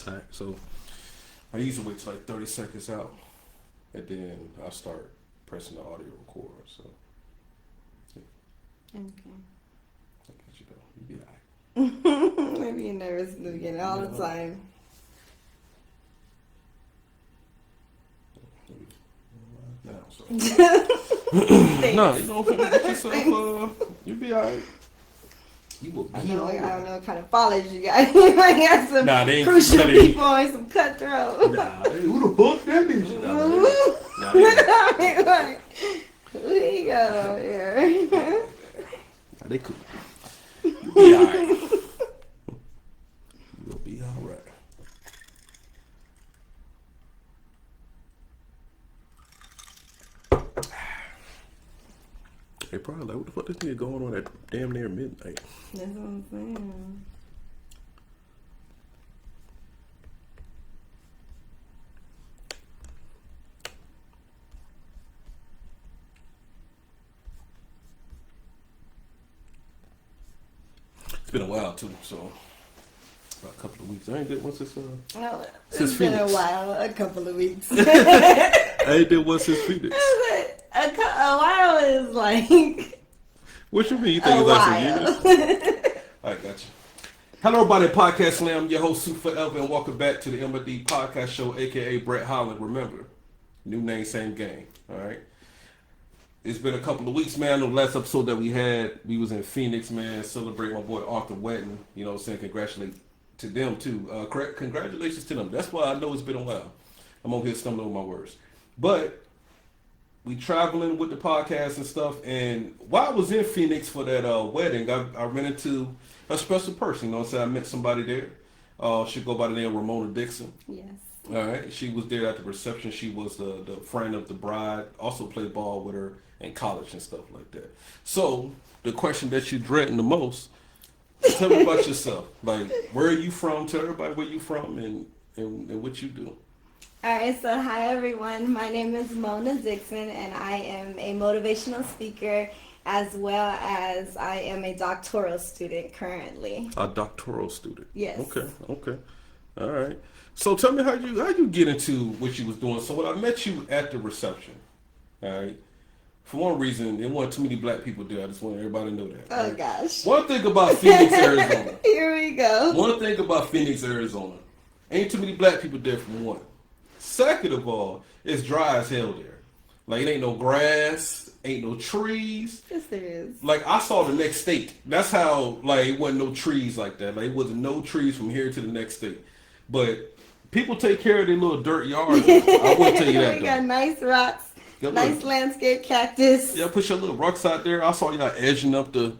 All right, so I usually wait till like 30 seconds out, and then I start pressing the audio record. So, yeah. Okay. I get you though. You be alright. Maybe you're nervous in the beginning all the time. Now, so. Thanks. No, you don't get yourself. You be alright. You will be I don't alright. know what kind of followers you got. You might have some crucial people and some cutthroat. Nah, who the fuck that is? Who you got over here? Nah, they cool. You be alright. You'll be alright. They probably like, what the fuck this nigga going on at damn near midnight? That's what I'm saying. It's been a while too, so about a couple of weeks. I ain't did one since Oh, since it's been Pheonix. a while, a couple of weeks. I ain't did one since Pheonix. A while is like What you mean? You think a it's like some while. years? Alright, gotcha. Hello, everybody. Podcast Slam. Your host, Sue Forever, and welcome back to the MD Podcast Show, aka Brett Holland. Remember, new name, same game. All right. It's been a couple of weeks, man. The last episode that we had, we was in Pheonix, man, celebrating my boy Arthur wedding. You know what I'm saying? Congratulate to them too. Congratulations to them. That's why I know it's been a while. I'm over here stumbling over my words, but we traveling with the podcast and stuff. And while I was in Pheonix for that wedding, I ran into a special person. You know what I'm saying? I met somebody there. She go by the name of Ramona Dixon. Yes. All right. She was there at the reception. She was the friend of the bride. Also played ball with her in college and stuff like that. So the question that you're dreading the most, tell me about yourself. Like, where are you from? Tell everybody where you from and what you do. All right, so hi everyone. My name is Mona Dixon, and I am a motivational speaker as well as I am a doctoral student currently. A doctoral student. Yes. Okay. All right. So tell me how you get into what you was doing. So when I met you at the reception, all right. For one reason, there weren't too many black people there. I just want everybody to know that. Oh right? gosh. One thing about Phoenix, Arizona. Here we go. One thing about Phoenix, Arizona. Ain't too many black people there for one. Second of all, it's dry as hell there. Like, it ain't no grass, ain't no trees. Yes, there is. Like, I saw the next state. That's how, like, it wasn't no trees like that. Like, it wasn't no trees from here to the next state. But people take care of their little dirt yards. I will tell you that, We got though. nice rocks, Got nice little- landscape cactus. Yeah, put your little rocks out there. I saw y'all edging up the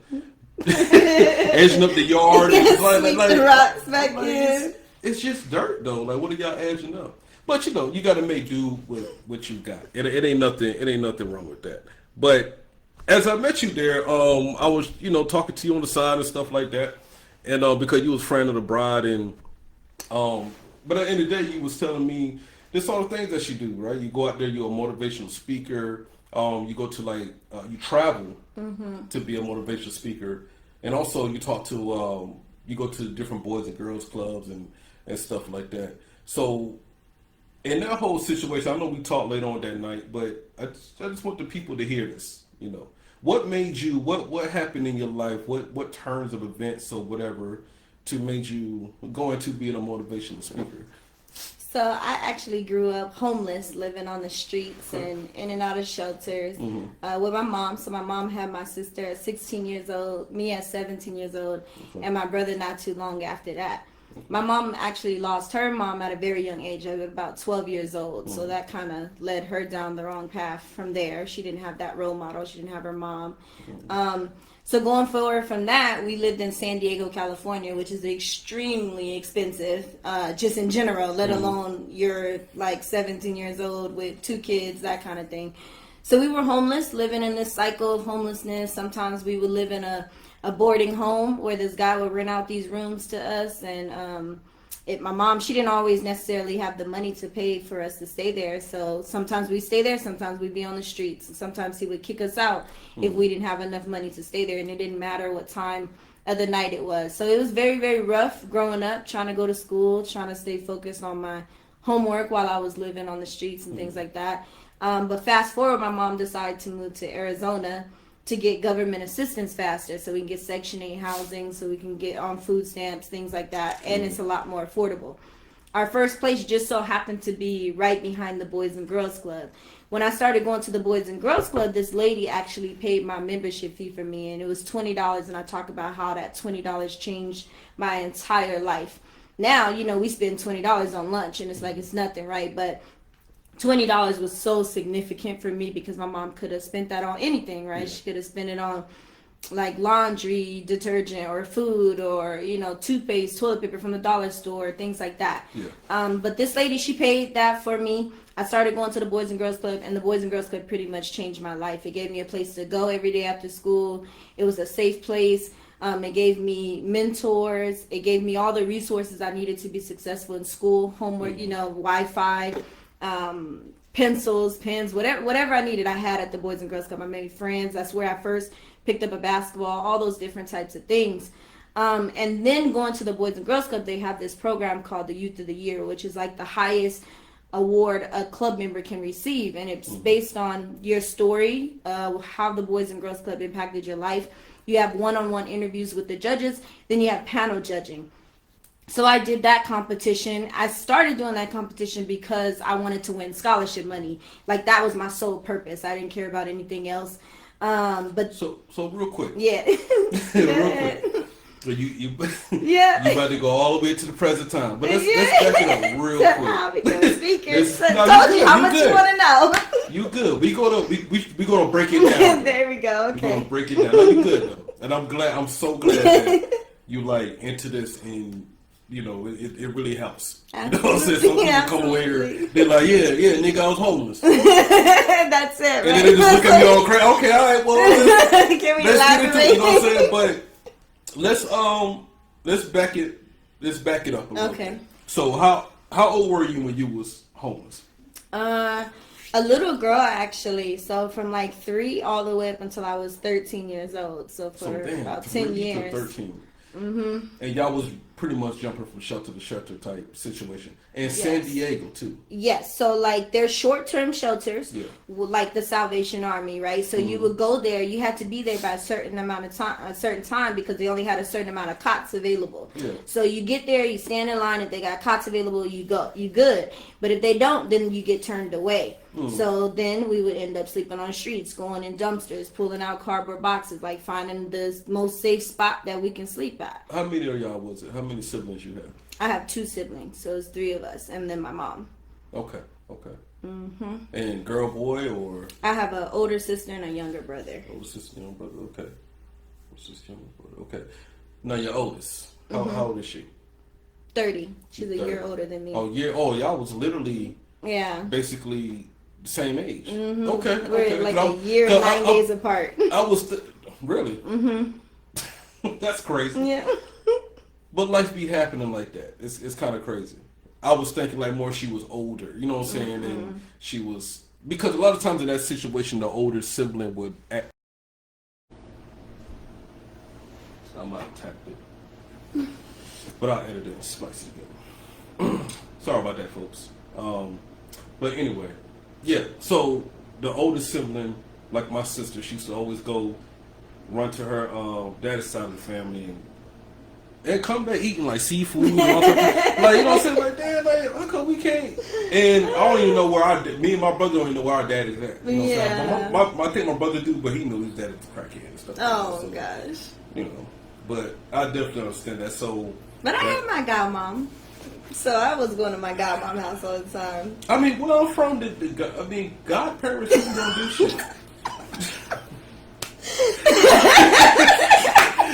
edging up the yard. Sweep the rocks back like, in. It's just dirt though. Like, what are y'all edging up? But you know, you got to make do with what you got. It ain't nothing. It ain't nothing wrong with that. But as I met you there, I was talking to you on the side and stuff like that, and because you was friend of the bride, and but at the end of the day, you was telling me there's all the things that you do, right? You go out there, you're a motivational speaker. You go to you travel to be a motivational speaker, and also you talk to you go to different boys and girls clubs and stuff like that. So in that whole situation, I know we talked later on that night, but I just want the people to hear this. You know, what made you? What happened in your life? What turns of events or whatever to made you go into being a motivational speaker? So I actually grew up homeless, living on the streets and in and out of shelters with my mom. So my mom had my sister at 16 years old, me at 17 years old, and my brother not too long after that. My mom actually lost her mom at a very young age, at about 12 years old. So that kind of led her down the wrong path from there. She didn't have that role model. She didn't have her mom. So going forward from that, we lived in San Diego, California, which is extremely expensive, just in general, let alone you're like 17 years old with 2 kids, that kind of thing. So we were homeless, living in this cycle of homelessness. Sometimes we would live in a boarding home where this guy would rent out these rooms to us, and my mom, she didn't always necessarily have the money to pay for us to stay there. So sometimes we stay there, sometimes we'd be on the streets, and sometimes he would kick us out if we didn't have enough money to stay there. And it didn't matter what time of the night it was. So it was very, very rough growing up, trying to go to school, trying to stay focused on my homework while I was living on the streets and things like that. But fast forward, my mom decided to move to Arizona to get government assistance faster, so we can get Section 8 housing, so we can get on food stamps, things like that, and it's a lot more affordable. Our first place just so happened to be right behind the Boys and Girls Club. When I started going to the Boys and Girls Club, this lady actually paid my membership fee for me, and it was $20, and I talk about how that $20 changed my entire life. Now, you know, we spend $20 on lunch, and it's like it's nothing, right? But $20 was so significant for me because my mom could have spent that on anything, right? She could have spent it on like laundry, detergent, or food, or, you know, toothpaste, toilet paper from the dollar store, things like that. But this lady, she paid that for me. I started going to the Boys and Girls Club, and the Boys and Girls Club pretty much changed my life. It gave me a place to go every day after school. It was a safe place. It gave me mentors. It gave me all the resources I needed to be successful in school, homework, you know, Wi-Fi, pencils, pens, whatever I needed, I had at the Boys and Girls Club. I made friends. That's where I first picked up a basketball, all those different types of things. And then going to the Boys and Girls Club, they have this program called the Youth of the Year, which is like the highest award a club member can receive. And it's based on your story, how the Boys and Girls Club impacted your life. You have one-on-one interviews with the judges. Then you have panel judging. So I did that competition. I started doing that competition because I wanted to win scholarship money. Like, that was my sole purpose. I didn't care about anything else. But so real quick. Yeah. Real quick. So you Yeah. you about to go all the way to the present time, but let's back it up real quick. How we gonna speak it? No, Told you how much good. you want to know. You good? We gonna break it down. There we go. We gonna Okay. break it down. No, you good though, and I'm so glad that you like into this, and you know it really helps. You know what I'm saying? Some people come away here, they're like, yeah, nigga, I was homeless. That's it. Right? And then they just look at me all crazy. Okay, all right, well, let's Can we get into it. You know what I'm saying? elaborate? But let's back it up a little Okay. bit. So how old were you when you was homeless? A little girl, actually. So from like 3 all the way up until I was 13 years old. So for about 10 years. 13. Mm-hmm. And y'all was pretty much jumping from shelter to shelter type situation. And Yes. San Diego too. Yes, so like there's short-term shelters, Yeah. like the Salvation Army, right? So you would go there. You had to be there by a certain amount of time, because they only had a certain amount of cots available. Yeah. So you get there, you stand in line. If they got cots available, you go, you good. But if they don't, then you get turned away. So then we would end up sleeping on the streets, going in dumpsters, pulling out cardboard boxes, like finding the most safe spot that we can sleep at. How many of y'all was it? How many siblings you have? I have 2 siblings, so it's 3 of us, and then my mom. Okay. Mm-hmm. And girl, boy, or I have an older sister and a younger brother. older sister, younger brother? Okay. Older sister, younger brother. Okay. Now your oldest. How old is she? 30. She's a 30. year older than me. Oh, y'all was literally Yeah. basically the same age. Mm-hmm. Okay. We're okay. like 'Cause a year and 9 days apart. I was really. Mm-hmm. That's crazy. Yeah. But life be happening like that. It's kind of crazy. I was thinking like more she was older. You know what I'm saying? And she was, because a lot of times in that situation, the older sibling would act. I might have tapped it, but I'll edit it and splice it together. Sorry about that, folks. But anyway, yeah. So the older sibling, like my sister, she used to always go run to her daddy's side of the family and come back eating like seafood and all that. Like, you know what I'm saying? Like, damn, like, how come we can't? And I don't even know where me and my brother don't even know where our dad is at. You know what I'm saying? I think my brother do, but he knows his dad is a crackhead and stuff. Oh, like that. So, gosh. you know, but I definitely understand that. So, But I had my godmom. So I was going to my godmom house all the time. I mean, where I'm from, godparents really don't do shit.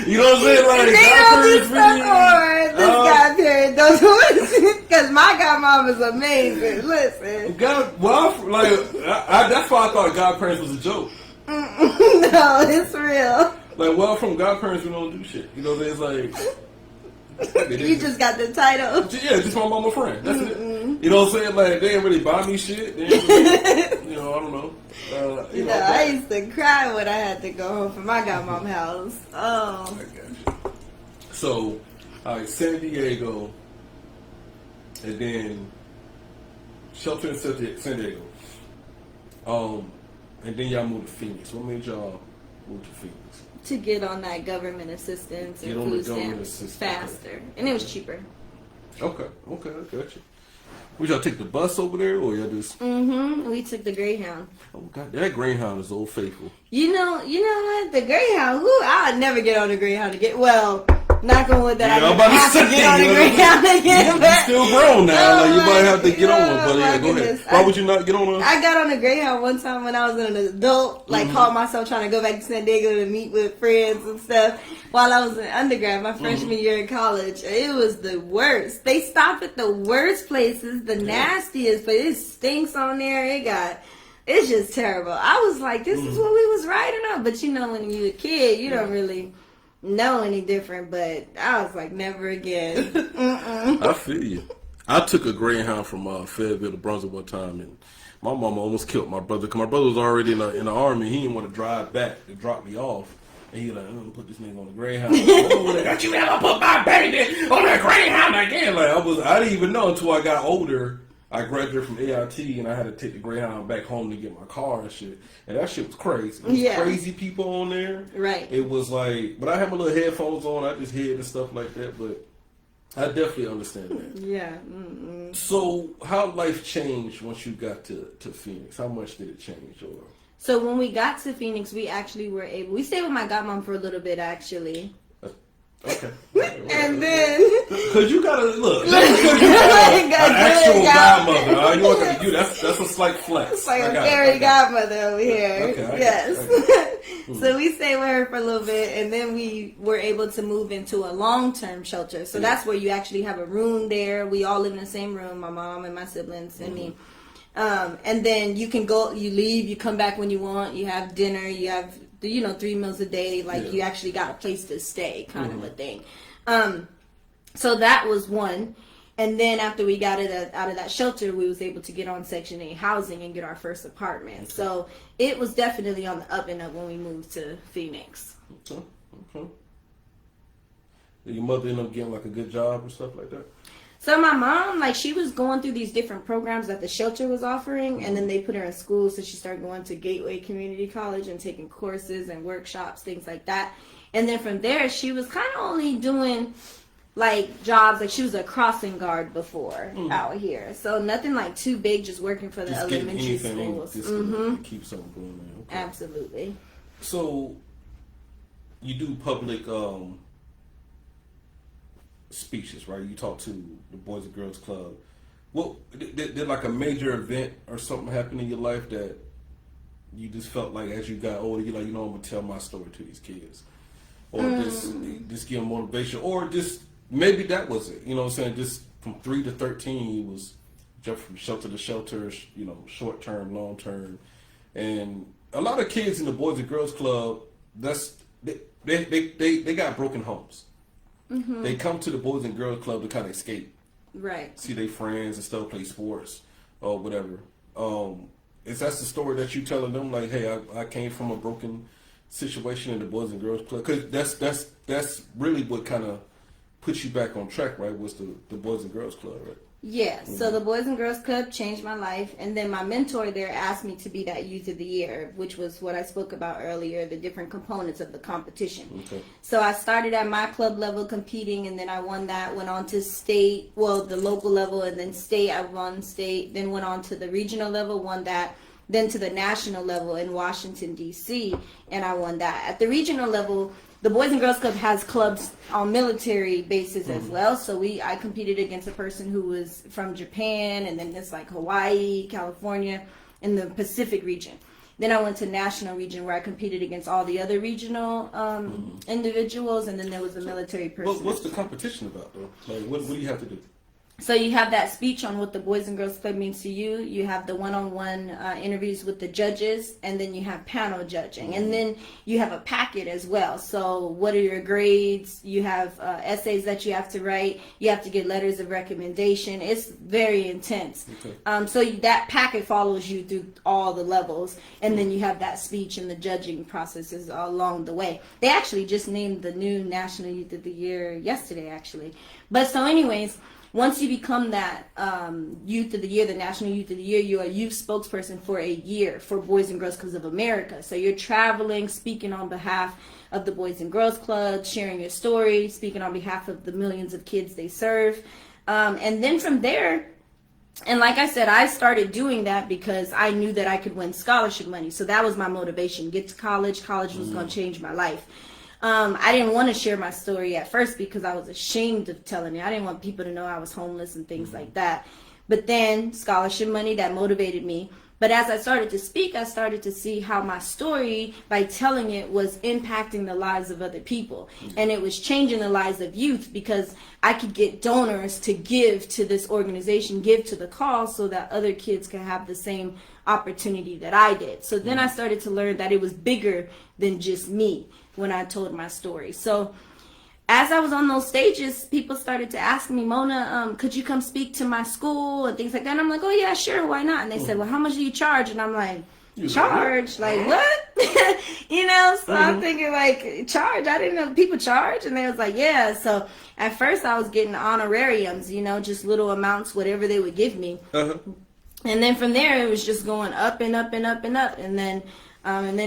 You know what I'm saying? Like, They don't do stuff or this godparent don't do it. Because my godmom is amazing. Listen. That's why I thought godparents was a joke. No, it's real. Like, well, from godparents, we don't do shit. You know what I'm saying? It's like, You just got the title. yeah, just my mama friend. That's it. You know what I'm saying? Like, they didn't really buy me shit. They didn't really, you know, I don't know. You know, I used to cry when I had to go home from my godmom house. Oh. I got you. So, all right, San Diego, and then shelter in San Diego. And then y'all moved to Phoenix. What made y'all move to Phoenix? To get on that government assistance and food stamps faster, and it was cheaper. Okay, I got you. Would y'all take the bus over there, or y'all just? We took the Greyhound. Oh God, that Greyhound is old faithful. You know what? The Greyhound. I would never get on the Greyhound again. Well, knock on wood that I don't have to get on the Greyhound again. You're still grown now. Oh, you might have to get on one, but yeah, go goodness. ahead. Why would you not get on one? I got on a Greyhound one time when I was an adult, called myself trying to go back to San Diego to meet with friends and stuff while I was in undergrad, my freshman year in college. It was the worst. They stopped at the worst places, the nastiest, but it stinks on there. It's just terrible. I was like, this is what we was riding on. But when you're a kid, you don't really know any different, but I was like, never again. I feel you. I took a Greyhound from Fayetteville to Brunswick one time, and my mama almost killed my brother because my brother was already in the army. He didn't want to drive back to drop me off, and he like, I'm gonna put this nigga on the Greyhound. Don't you ever put my baby on a Greyhound again? I didn't even know until I got older. I graduated from AIT, and I had to take the Greyhound back home to get my car and shit. And that shit was crazy. It was crazy people on there. Right. It was like, but I had my little headphones on. I just hear and stuff like that. But I definitely understand that. Yeah. So, how life changed once you got to Phoenix? How much did it change? Or so when we got to Phoenix, we actually were able. We stayed with my godmom for a little bit, actually. Okay. And then, because you gotta look, because you got an actual godmother. That's a slight flex. It's like a fairy godmother over here. Okay, yes. So we stayed with her for a little bit, and then we were able to move into a long-term shelter. So that's where you actually have a room there. We all live in the same room, my mom and my siblings and me. And then you can go, you leave, you come back when you want, you have dinner, you have 3 meals a day, you actually got a place to stay, kind of a thing. So that was one. And then after we got out of that shelter, we was able to get on Section 8 housing and get our first apartment. Okay. So it was definitely on the up and up when we moved to Phoenix. Okay. Did your mother end up getting a good job or stuff like that? So my mom, she was going through these different programs that the shelter was offering, and then they put her in school, so she started going to Gateway Community College and taking courses and workshops, things like that. And then from there, she was kind of only doing, jobs, she was a crossing guard before out here. So nothing, too big, just working for the elementary schools. Just to keep something going there. Okay. Absolutely. So, you do public, speeches, right? You talk to the Boys and Girls Club. Well, did a major event or something happen in your life that you just felt like as you got older, you're I'm gonna tell my story to these kids, or just give them motivation, or just maybe that was it. You know what I'm saying? Just from 3 to 13, you was jumping from shelter to shelter. Short term, long term, and a lot of kids in the Boys and Girls Club, they got broken homes. Mm-hmm. They come to the Boys and Girls Club to kind of escape. Right. See their friends and stuff, play sports or whatever. Is that the story that you telling them? Hey, I came from a broken situation in the Boys and Girls Club? Because that's really what kind of puts you back on track, right? Was the Boys and Girls Club, right? Yeah, so the Boys and Girls Club changed my life, and then my mentor there asked me to be that Youth of the Year, which was what I spoke about earlier, the different components of the competition. Okay. So I started at my club level competing, and then I won that, went on to state, the local level, and then state, I won state, then went on to the regional level, won that, then to the national level in Washington, D.C., and I won that. At the regional level, the Boys and Girls Club has clubs on military bases as well. So I competed against a person who was from Japan, and then it's Hawaii, California, in the Pacific region. Then I went to national region where I competed against all the other regional individuals, and then there was a military person. What's the competition about, though? What do you have to do? So you have that speech on what the Boys and Girls Club means to you. You have the one-on-one interviews with the judges, and then you have panel judging, and then you have a packet as well. So what are your grades? You have essays that you have to write. You have to get letters of recommendation. It's very intense. Okay. So that packet follows you through all the levels, and then you have that speech and the judging processes along the way. They actually just named the new National Youth of the Year yesterday, actually. But so anyways, once you become that Youth of the Year, the National Youth of the Year, you're a youth spokesperson for a year for Boys and Girls Clubs of America. So you're traveling, speaking on behalf of the Boys and Girls Club, sharing your story, speaking on behalf of the millions of kids they serve. And then from there, and like I said, I started doing that because I knew that I could win scholarship money. So that was my motivation. Get to college. College was going to change my life. I didn't want to share my story at first because I was ashamed of telling it. I didn't want people to know I was homeless and things like that. But then scholarship money, that motivated me. But as I started to speak, I started to see how my story, by telling it, was impacting the lives of other people. And it was changing the lives of youth because I could get donors to give to this organization, give to the cause so that other kids could have the same opportunity that I did. So then I started to learn that it was bigger than just me when I told my story. So as I was on those stages, people started to ask me, Mona, could you come speak to my school and things like that? And I'm like, oh yeah, sure, why not? And they said, well, how much do you charge? And I'm like, charge? Like what? So I'm thinking like, charge? I didn't know people charge. And they was like, yeah. So at first I was getting honorariums, just little amounts, whatever they would give me. And then from there, it was just going up and up and up and up. And then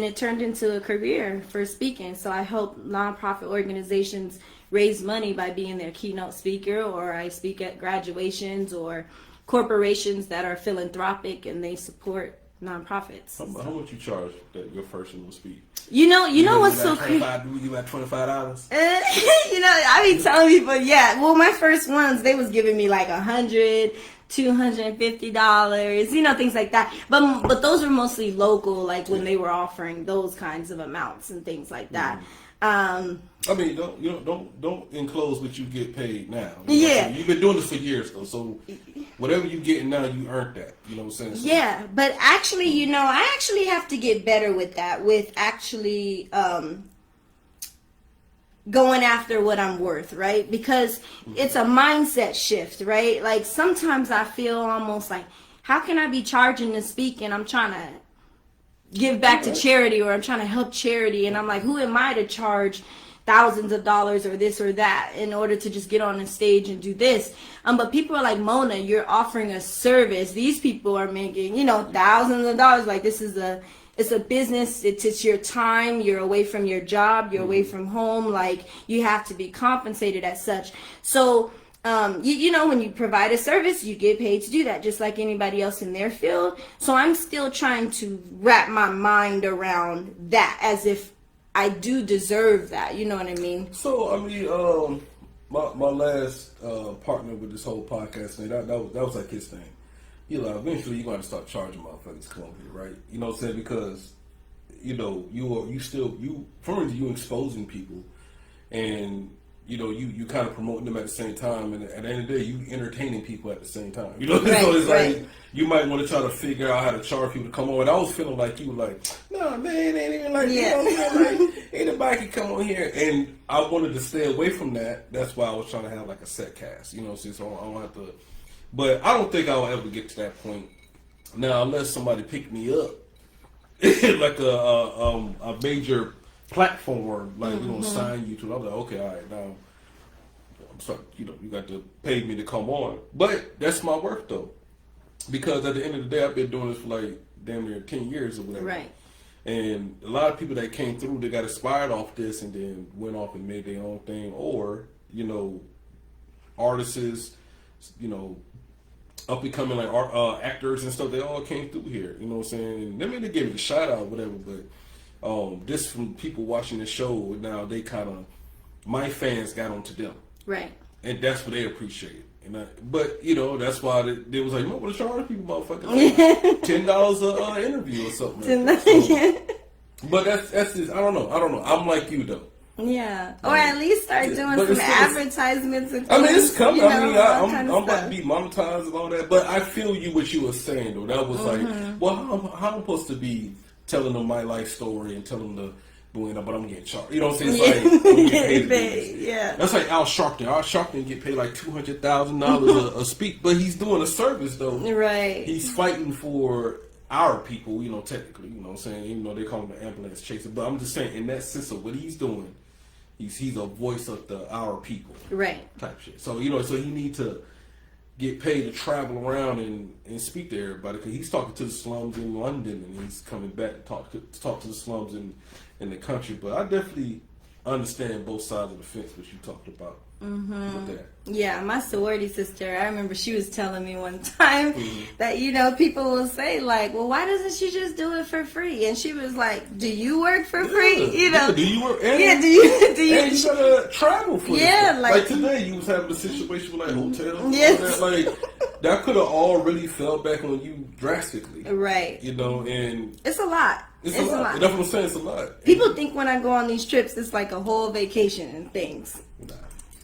it turned into a career for speaking. So I help nonprofit organizations raise money by being their keynote speaker, or I speak at graduations or corporations that are philanthropic and they support nonprofits. How much you charge that your first one will speak? You know what's so crazy? You got $25? I be telling people, yeah. Well, my first ones, they was giving me like $100. $250, things like that. But those were mostly local, like when they were offering those kinds of amounts and things like that. I mean, don't enclose what you get paid now. Yeah, you've been doing this for years though, so whatever you getting now, you earned that. You know what I'm saying? So, yeah, but actually, I actually have to get better with that. With actually going after what I'm worth, right? Because it's a mindset shift, right? Like sometimes I feel almost like, how can I be charging to speak and I'm trying to give back to charity, or I'm trying to help charity, and I'm like, who am I to charge thousands of dollars or this or that in order to just get on the stage and do this? But people are like, Mona, you're offering a service. These people are making, thousands of dollars. Like it's a business. It's your time. You're away from your job. You're away from home. Like you have to be compensated as such. So, when you provide a service, you get paid to do that, just like anybody else in their field. So I'm still trying to wrap my mind around that as if I do deserve that. You know what I mean? So, I mean, my last partner with this whole podcast thing, that was like his thing. Eventually you're going to start charging motherfuckers to come over here, right? You know what I'm saying? Because, you exposing people, and, you kind of promoting them at the same time, and at the end of the day, you entertaining people at the same time. Right, so it's right. like, you might want to try to figure out how to charge people to come on. And I was feeling like you were like, no, man, it ain't even like, anybody can come on here. And I wanted to stay away from that. That's why I was trying to have like a set cast, so I don't have to. But I don't think I'll ever get to that point now, unless somebody pick me up, like a major platform, like sign you to. I'm like, okay, all right, now I'm sorry, you got to pay me to come on. But that's my work though, because at the end of the day, I've been doing this for like damn near 10 years or whatever. Right. And a lot of people that came through, they got inspired off this and then went off and made their own thing, or artists, up and coming like actors and stuff, they all came through here. You know what I'm saying? And they gave me a shout out, whatever. But just from people watching the show, now they kind of, my fans got onto them, right? And that's what they appreciate. But that's why they was like, you want to charge people, motherfuckers, $10 an interview or something. Like that. So, but that's just, I don't know. I'm like you though. Yeah, or at least start doing But some it's still- advertisements and things. I mean, it's coming. you I know, mean, all I'm kind of about to stuff. be monetized and all that. But I feel you what you were saying though. That was like, well, how I'm supposed to be telling them my life story and telling them the but I'm getting charged. You know what I'm saying? It's like I'm getting paid to do this. Yeah. That's like Al Sharpton. Al Sharpton get paid like $200,000 a speak, but he's doing a service though. Right. He's fighting for our people, you know, technically, you know what I'm saying? Even though they call him an ambulance chaser. But I'm just saying, in that sense of what he's doing, he's a voice of our people. Right. Type shit. So, you know, so he need to get paid to travel around and speak to everybody. Because he's talking to the slums in London and he's coming back to talk to the slums in the country. But I definitely understand both sides of the fence, which you talked about. With that. Yeah, my sorority sister, I remember she was telling me one time that, you know, people will say like, well, why doesn't she just do it for free? And she was like, do you work for free? You know, do you work? And, do you? And you gotta travel for Yeah, this. like today, you was having a situation with like hotels. Yes. And all that. Like that could have all really fell back on you drastically. Right. You know, and it's a lot. it's a lot. That's what I'm saying. It's a lot. People think when I go on these trips, it's like a whole vacation and things. Nah.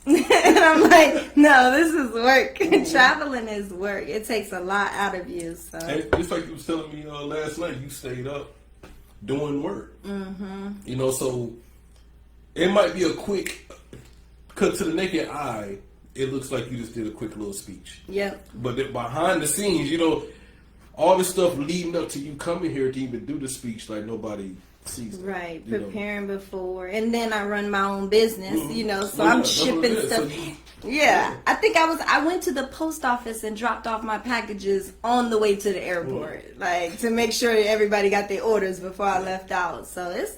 And I'm like, no, this is work. Traveling is work. It takes a lot out of you. So And just like you was telling me last night, you stayed up doing work. You know, so it might be a quick, because to the naked eye, it looks like you just did a quick little speech. Yep. But behind the scenes, you know, all the stuff leading up to you coming here to even do the speech, like nobody sees it. Right. You know. Preparing before. And then I run my own business, you know, so Well, I'm yeah, that's what shipping it is. stuff. So Yeah. I think I went to the post office and dropped off my packages on the way to the airport. Like to make sure that everybody got their orders before I left out. So it's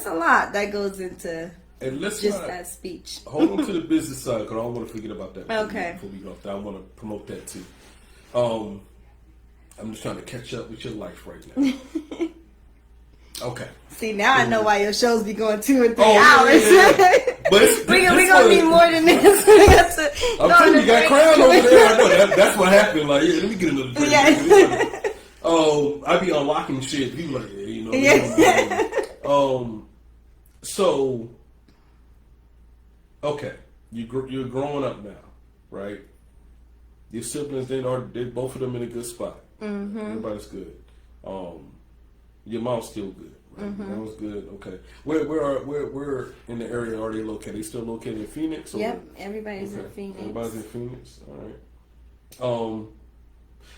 a lot that goes into And let's just not that speech. hold on to the business side because I don't want to forget about that. Okay. Before we go off that, I want to promote that too. I'm just trying to catch up with your life right now. Okay. See, now I know why your shows be going 2 and 3 Oh, yeah, hours. yeah, yeah. But we gonna need more than this. We got to I'm go telling on you, a got break. crown over there. I know that's what happened. Like, yeah, let me get another drink. Yeah. I be unlocking shit. People like, yeah, you know. Yeah. So, okay, you're growing up now, right? Your siblings, they both of them in a good spot. Mm-hmm. Everybody's good. Your mom's still good. Right? Mm-hmm. Your mom's good. Okay. Where in the area are they located? They still located in Pheonix? Or Yep, everybody's in Phoenix. Everybody's in Phoenix. All right.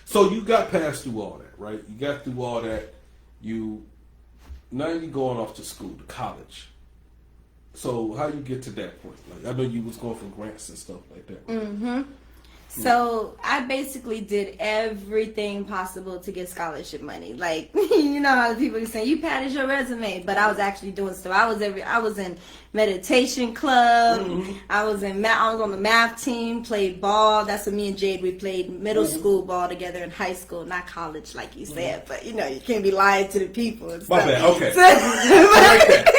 So you got past through all that, right? You got through all that. Now you're going off to school, to college. So how you get to that point? Like I know you was going for grants and stuff like that. Mm-hmm. So I basically did everything possible to get scholarship money. Like, you know how the people are saying, you padded your resume, but I was actually doing stuff. I was in meditation club. Mm-hmm. I was on the math team, played ball. That's what me and Jade, we played middle school ball together in high school, not college like you said. But, you know, you can't be lying to the people and My stuff. bad. Okay. So,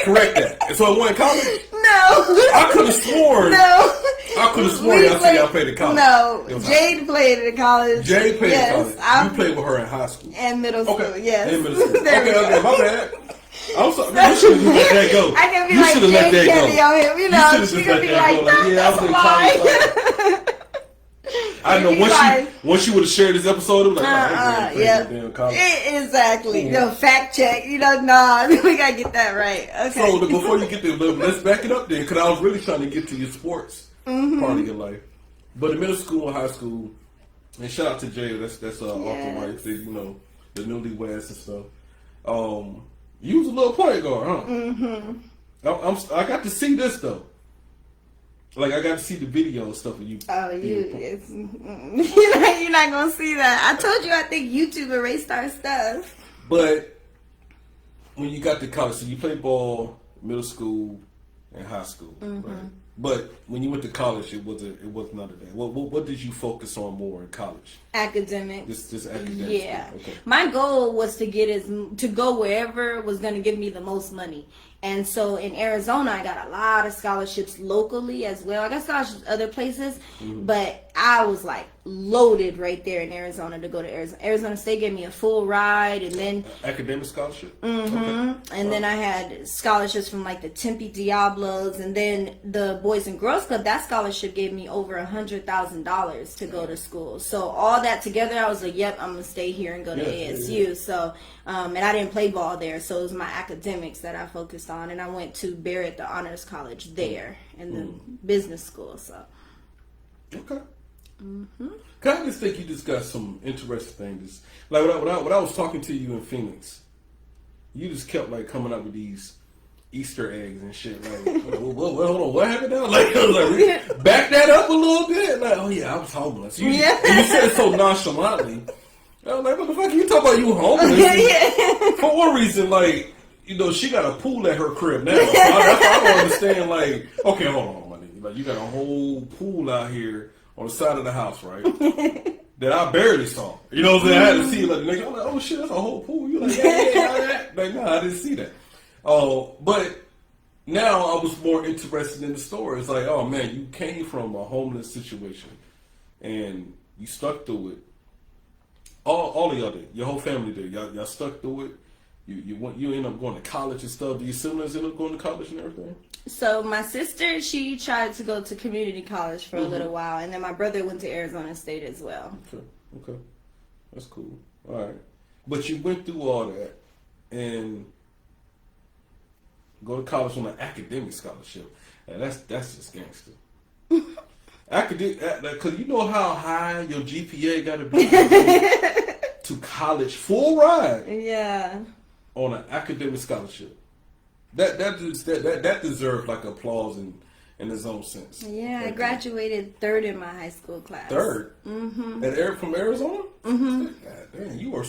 Correct that. So it wasn't college? No. I could have sworn. No. I could have sworn y'all said y'all played in college. No. It was Jade played in college. Jade played in college. I You played with her in high school. and middle school. Okay. Yes. In middle school. There we go. Okay, my bad. I'm sorry. You should have let that go. I can be You like shoulda let Jade that Kelly go. on him, you know. should've She just could let be that like, go. Like, yeah, I that's was a in lie. college. I know You'd be once like, she would have shared this episode, I'm like, I ain't yeah. damn college. Exactly. No, fact check. You know, nah, we gotta get that right. Okay. So before you get there, let's back it up then, because I was really trying to get to your sports part of your life. But in middle school and high school, and shout out to Jay, that's Arthur White, you know, the newlyweds and stuff. You was a little point guard, huh? Mm-hmm. I got to see this though. Like I got to see the video and stuff of you. Oh, you're not gonna see that. I told you I think YouTube erased our stuff. But when you got to college, so you played ball, middle school, and high school, right? But when you went to college, it was none of that. What did you focus on more in college? Academics. Just academics. Yeah. Okay. My goal was to go wherever was going to give me the most money. And so in Arizona, I got a lot of scholarships locally as well. I got scholarships other places, but I was like loaded right there in Arizona to go to Arizona. Arizona State gave me a full ride, and then academic scholarship. and then I had scholarships from like the Tempe Diablos, and then the Boys and Girls Club. That scholarship gave me over $100,000 to go to school. So all that together, I was like, "Yep, I'm gonna stay here and go to ASU." So, and I didn't play ball there, so it was my academics that I focused on, and I went to Barrett, the honors college there, in the business school. So, okay. Cause I just think you just got some interesting things. Like when I was talking to you in Pheonix, you just kept like coming up with these Easter eggs and shit. Like, hold on, what happened now? Like, back that up a little bit. Like, oh yeah, I was homeless. And you said it so nonchalantly. I was like, what the fuck are you talking about? You homeless? For what reason? Like, she got a pool at her crib now. So I don't understand. Like, okay, hold on, my nigga. Like, you got a whole pool out here on the side of the house, right? That I barely saw. You know what I'm saying? I had to see it. Like, nigga, I'm like, oh shit, that's a whole pool. You like, yeah. Like, no, I didn't see that. But now I was more interested in the story. It's like, oh man, you came from a homeless situation and you stuck through it. All of y'all did. Your whole family did. Y'all stuck through it. You end up going to college and stuff. Do your siblings end up going to college and everything? So my sister, she tried to go to community college for a little while, and then my brother went to Arizona State as well. Okay. That's cool. All right. But you went through all that and go to college on an academic scholarship. And that's just gangster. Academic, because you know how high your GPA got to be to college, full ride. Yeah. On an academic scholarship. That deserves like applause in its own sense. Yeah, I graduated third in my high school class. Third? Mm-hmm. From Arizona? Mm-hmm. God damn, you are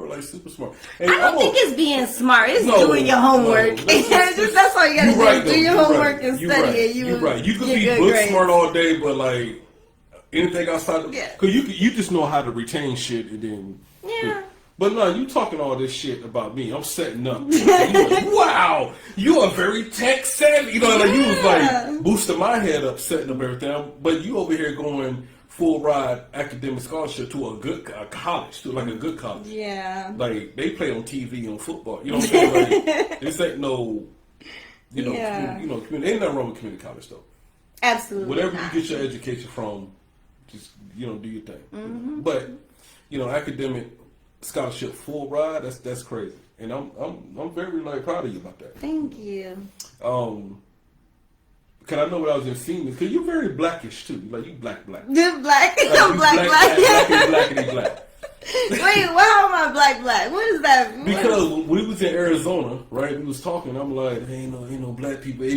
like super smart. And I don't think it's being smart. It's doing your homework. That's all you gotta do. Do your homework and study it. You're right. You could be book smart all day, but like anything outside, because you just know how to retain shit and then. Yeah. But no, you talking all this shit about me. I'm setting up. You like, wow, you are very tech savvy. You was like boosting my head up, setting up everything. But you over here going full ride academic scholarship to a college, to like a good college. Yeah. Like they play on TV on football. You know what I'm saying? Like, this ain't no, community. Ain't nothing wrong with community college though. Absolutely. Whatever you get your education from, just do your thing. Mm-hmm. But academic scholarship full ride, that's crazy, and I'm very like proud of you about that. Thank you. Cause I know when I was in Phoenix, cause you're very blackish too. Like you black. You're black. I'm black. Wait, why am I black? What is that? Because when we was in Arizona, right? We was talking. I'm like, ain't no black people.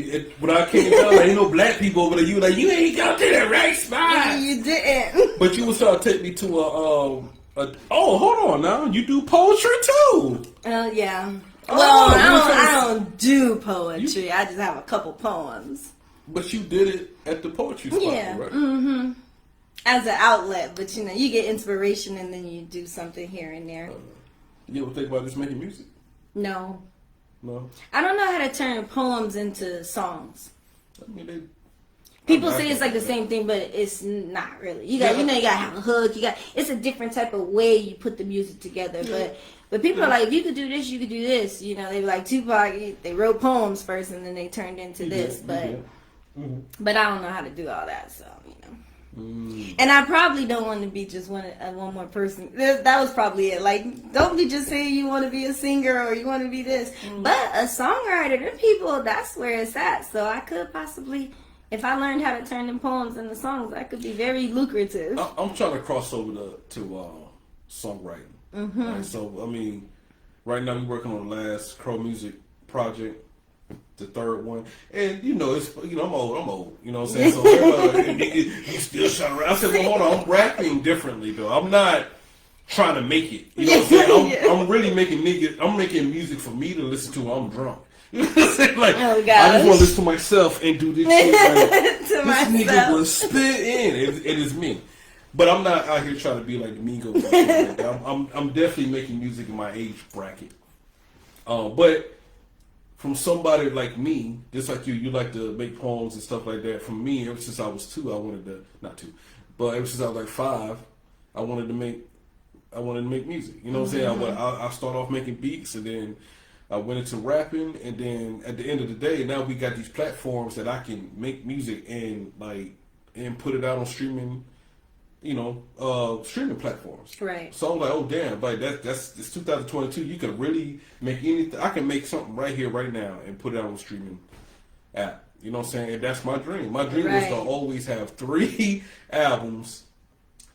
When I came down, like, ain't no black people over there. You like, you ain't got to the right spot. You didn't. But you was trying to take me to hold on now. You do poetry too. Oh yeah. Well, I don't do poetry. I just have a couple poems. But you did it at the poetry spot, right? Mm-hmm. As an outlet, but you get inspiration and then you do something here and there. You ever think about just making music? No. No. I don't know how to turn poems into songs. I mean, people say it's like the same thing, but it's not really. You gotta have a hook. It's a different type of way you put the music together. But people are like, if you could do this, you could do this. They were like Tupac. They wrote poems first, and then they turned into this. But I don't know how to do all that. So and I probably don't want to be just one more person. That was probably it. Like, don't be just saying you want to be a singer or you want to be this. But a songwriter, them people, that's where it's at. So I could possibly. If I learned how to turn them poems into songs, that could be very lucrative. I'm trying to cross over to songwriting. Mm-hmm. Right, so, I mean, right now we're working on the last Crow Music project, the third one. And, I'm old. You know what I'm saying? So, you still trying to rap. I said, well, hold on, I'm rapping differently, though. I'm not trying to make it. You know what I'm saying? I'm really making music for me to listen to while I'm drunk. Like, I just want to listen to myself and do this shit. Like, this nigga was spitting. It is me. But I'm not out here trying to be like the Migos. I'm definitely making music in my age bracket. But from somebody like me, just like you like to make poems and stuff like that. From me, ever since I was 2, I wanted to not 2, but ever since I was like 5, I wanted to make music. You know what I'm saying? I start off making beats, and then I went into rapping, and then at the end of the day, now we got these platforms that I can make music and put it out on streaming. Streaming platforms. Right. So I'm like, oh damn, like it's 2022. You can really make anything. I can make something right here, right now, and put it out on streaming app. You know what I'm saying? And that's my dream. My dream is to always have 3 albums,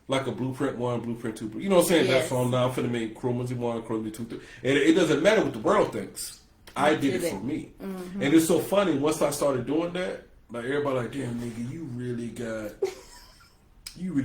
like a Blueprint 1, Blueprint 2. You know what I'm saying? Yes. That's from now. I'm finna make Chromazy 1, Chromazy 2, 3. And it doesn't matter what the world thinks. I did it for me. Mm-hmm. And it's so funny, once I started doing that, like everybody like, damn nigga, you really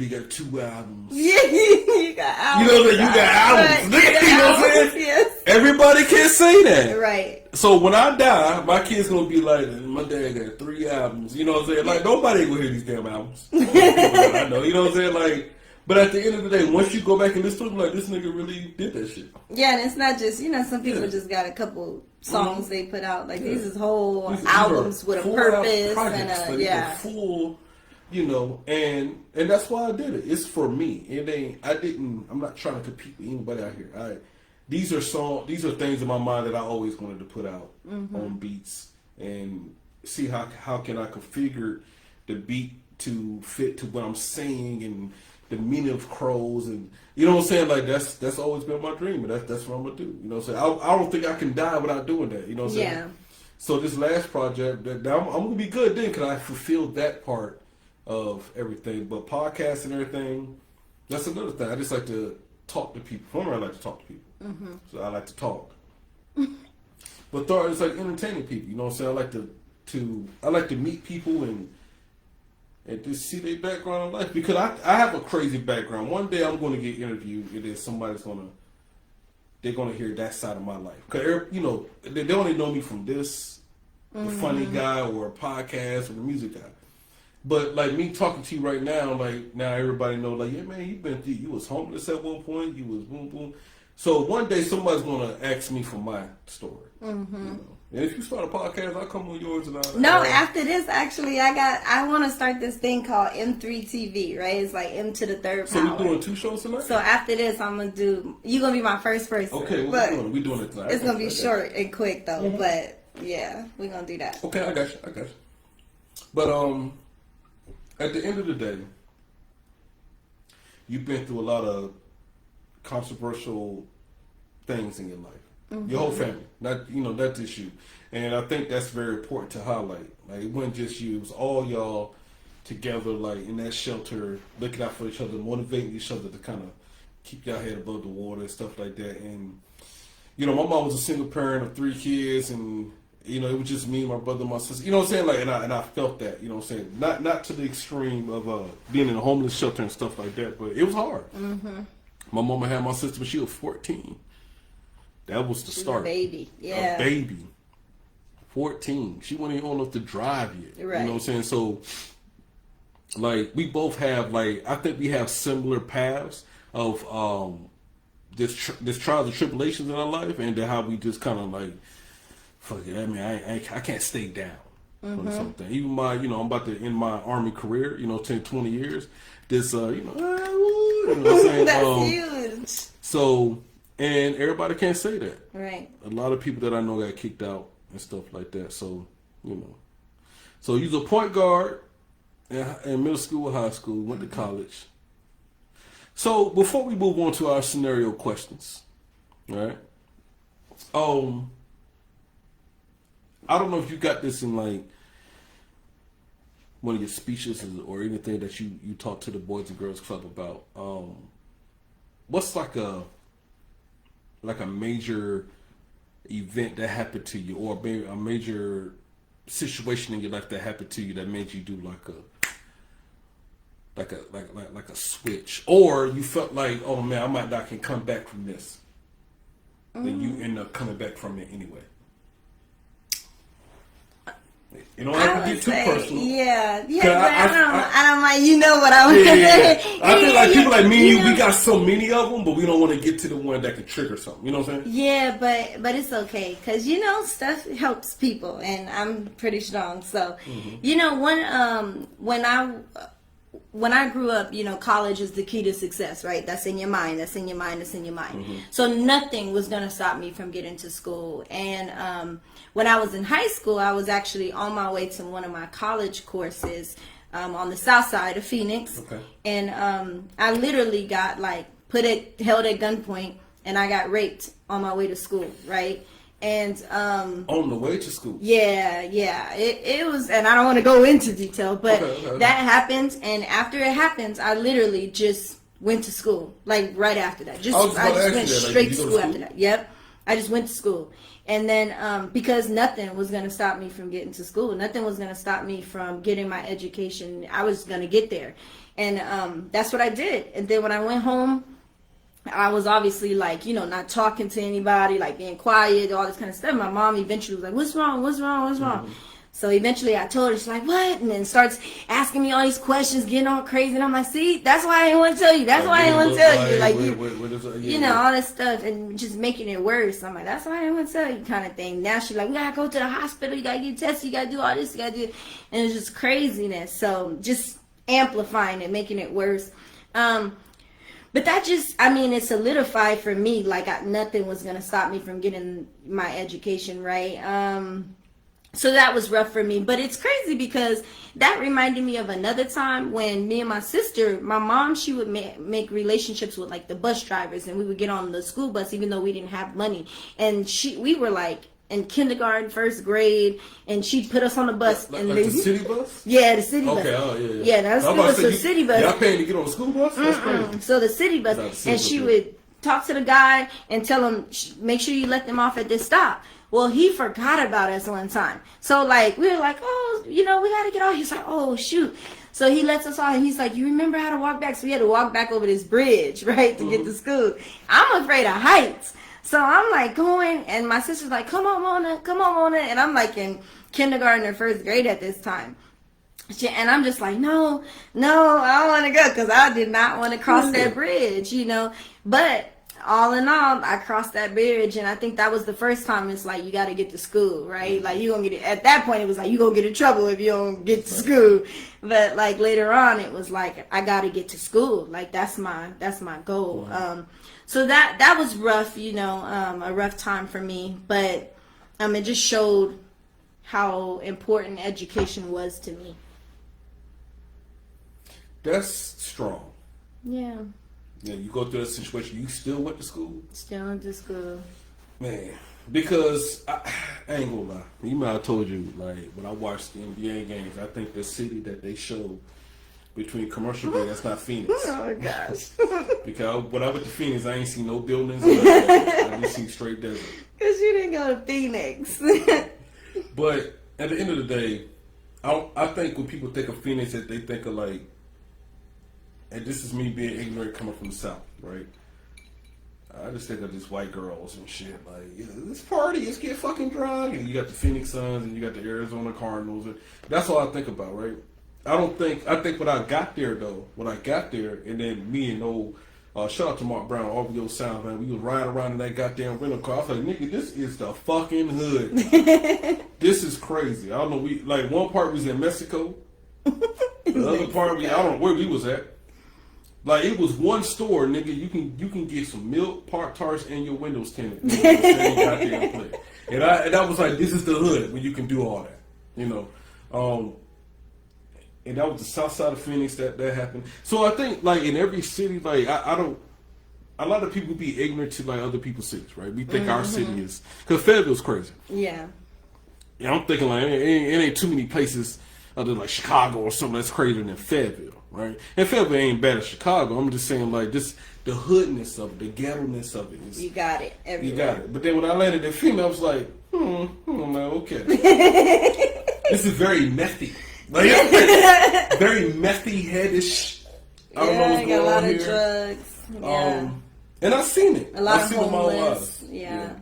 got 2 albums. Yeah, you got albums. You know what you got albums. Right. You know what I'm saying? Yes. Everybody can't say that. Right. So when I die, my kid's gonna be like, my dad got 3 albums. You know what I'm saying? Like nobody gonna hear these damn albums. I know. You know what I'm saying? Like, but at the end of the day, once you go back and listen to them, like this nigga really did that shit. Yeah, and it's not just some people just got a couple songs they put out. Like these is whole albums with a purpose and full. And that's why I did it. It's for me. I'm not trying to compete with anybody out here. These are things in my mind that I always wanted to put out on beats and see how can I configure the beat to fit to what I'm saying and the meaning of crows, and you know what I'm saying. Like that's always been my dream, and that's what I'm gonna do. You know what I'm saying. I don't think I can die without doing that. You know what I'm saying. Yeah. So this last project, I'm gonna be good then because I fulfilled that part of everything. But podcasts and everything, that's another thing. I just like to talk to people. For me, I like to talk to people. Mm-hmm. So I like to talk. But third, it's like entertaining people. You know what I'm saying. I like to meet people and just see their background in life, because I have a crazy background. One day I'm going to get interviewed, and then they're going to hear that side of my life. Because they only know me from this, the funny guy, or a podcast, or the music guy. But like me talking to you right now, like now everybody know, like, yeah man, you was homeless at one point, you was boom boom. So one day somebody's gonna ask me for my story. Mm-hmm. And if you start a podcast, I'll come on yours and I'll. No, after this, actually, I want to start this thing called M3 TV, right? It's like M to the third power. So we're doing 2 shows tonight? So after this, you're going to be my first person. Okay, we're doing it tonight. It's going to be short and quick, though. Mm-hmm. But, yeah, we're going to do that. Okay, I got you. But, at the end of the day, you've been through a lot of controversial things in your life. Mm-hmm. Your whole family, not just you. And I think that's very important to highlight. Like, it wasn't just you; it was all y'all together, like in that shelter, looking out for each other, motivating each other to kind of keep your head above the water and stuff like that. And my mom was a single parent of 3 kids, and it was just me, my brother, my sister. You know what I'm saying? Like, and I felt that. You know what I'm saying? Not to the extreme of being in a homeless shelter and stuff like that, but it was hard. Mm-hmm. My mama had my sister when she was 14. That was the start. A baby, yeah. A baby. 14. She wasn't even old enough to drive yet. Right. You know what I'm saying? So, like, we both have, like, I think we have similar paths of this trials and tribulations in our life, and then how we just kind of like, fuck it. I mean, I can't stay down on something. Even my, I'm about to end my Army career. 10, 20 years. This, you know what I'm saying? That's huge. So. And everybody can't say that. Right. A lot of people that I know got kicked out and stuff like that. So, So you're a point guard in middle school and high school, went to college. So before we move on to our scenario questions, right? I don't know if you got this in like one of your speeches or anything that you talk to the Boys and Girls Club about. What's like a major event that happened to you, or maybe a major situation in your life that happened to you that made you do like a switch, or you felt like, oh man, I might not can come back from this, then you end up coming back from it anyway. You don't have to get too personal. Yeah, but I don't mind. You know what I was saying. I feel like people like me and you, we got so many of them, but we don't want to get to the one that could trigger something. You know what I'm saying? Yeah, but it's okay because stuff helps people, and I'm pretty strong. So, when I grew up, college is the key to success, right? That's in your mind. That's in your mind. That's in your mind. Mm-hmm. So nothing was going to stop me from getting to school. And when I was in high school, I was actually on my way to one of my college courses on the south side of Pheonix. Okay. And I literally got held at gunpoint, and I got raped on my way to school, right? And on the way to school. Yeah. It was, and I don't want to go into detail, but that happened. And after it happened, I literally just went to school, right after that. I just went straight to school after that. Yep, I just went to school, and then because nothing was gonna stop me from getting to school, nothing was gonna stop me from getting my education. I was gonna get there, and that's what I did. And then when I went home, I was obviously not talking to anybody, being quiet, all this kind of stuff. My mom eventually was like, what's wrong? Mm-hmm. So eventually I told her, she's like, what? And then starts asking me all these questions, getting all crazy. And I'm like, see, that's why I didn't want to tell you. That's why I didn't want to tell you. All this stuff and just making it worse. I'm like, that's why I didn't want to tell you kind of thing. Now she's like, we got to go to the hospital. You got to get tested. You got to do all this. You got to do it. And it's just craziness. So just amplifying it, making it worse. But that it solidified for me, nothing was going to stop me from getting my education, right? So that was rough for me. But it's crazy because that reminded me of another time when me and my sister, my mom, she would make relationships with, the bus drivers. And we would get on the school bus even though we didn't have money. And we were, in kindergarten, first grade, and she'd put us on the bus. The city bus? Yeah, the city bus. Okay, oh, yeah. Yeah, that was school bus, so city bus. Y'all paying to get on the school bus? That's crazy. So the city bus, and she would talk to the guy and tell him, make sure you let them off at this stop. Well, he forgot about us one time. So, we were like, oh, we got to get off. He's like, oh, shoot. So he lets us off, and he's like, you remember how to walk back? So we had to walk back over this bridge, right, to get to school. I'm afraid of heights. So I'm going, and my sister's like, come on, Mona. And I'm in kindergarten or first grade at this time. And I'm just like, no, I don't want to go because I did not want to cross that bridge, But all in all, I crossed that bridge, and I think that was the first time it's you got to get to school, right? You going to get it. At that point, it was you going to get in trouble if you don't get to school. But later on, it was I got to get to school. That's my goal. So that was rough, a rough time for me. But it just showed how important education was to me. That's strong. Yeah. Yeah, you go through that situation, you still went to school? Still went to school. Man, because I ain't gonna lie. You might have told you, when I watched the NBA games, I think the city that they show between commercial break, that's not Pheonix. Oh my gosh. Because when I went to Pheonix, I ain't seen no buildings. I just seen straight desert. Because you didn't go to Pheonix. But at the end of the day, I think when people think of Pheonix, that they think of and this is me being ignorant coming from the South, right? I just think of just white girls and shit. This party is get fucking drunk. And you got the Phoenix Suns and you got the Arizona Cardinals. And that's all I think about, right? I think when I got there, and then me and shout out to Mark Brown, RBO Sound, man, we was riding around in that goddamn rental car. I was like, nigga, this is the fucking hood. This is crazy. I don't know, one part was in Mexico. The other part, I don't know where we was at. It was one store, nigga. You can get some milk, Pop-Tarts, and your windows tinted. Goddamn place. And I was like, this is the hood when you can do all that, And that was the south side of Phoenix that happened. So I think in every city, I don't. A lot of people be ignorant to other people's cities, right? We think our city is because Fayetteville's crazy. Yeah. Yeah, I'm thinking it ain't too many places other than Chicago or something that's crazier than Fayetteville. Right, and Fayetteville ain't bad as Chicago. I'm just saying, just the hoodness of it, the ghetto-ness of it. You got it. Everywhere. You got it. But then when I landed in Phoenix, I was like, I'm like, okay. This is very methy. Very methy headish. I don't know what's going on here. A lot of drugs. Yeah. And I seen it. A lot of homeless. Yeah.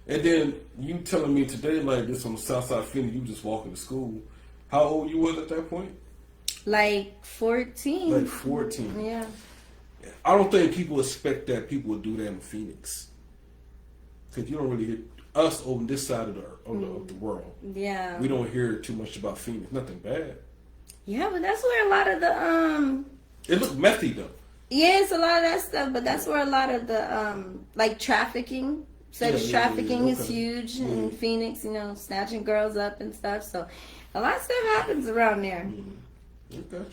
And then you telling me today, like this on the south side of Phoenix, you just walking to school. How old you was at that point? Like 14. Like 14. Yeah. I don't think people expect that people would do that in Phoenix. Because you don't really hear us on this side of the world. Yeah. We don't hear too much about Phoenix. Nothing bad. Yeah, but that's where a lot of the It looked messy though. yeah, it's a lot of that stuff, but that's where a lot of the like trafficking, sex trafficking is okay. huge in Phoenix, you know, snatching girls up and stuff. So a lot of stuff happens around there. Okay.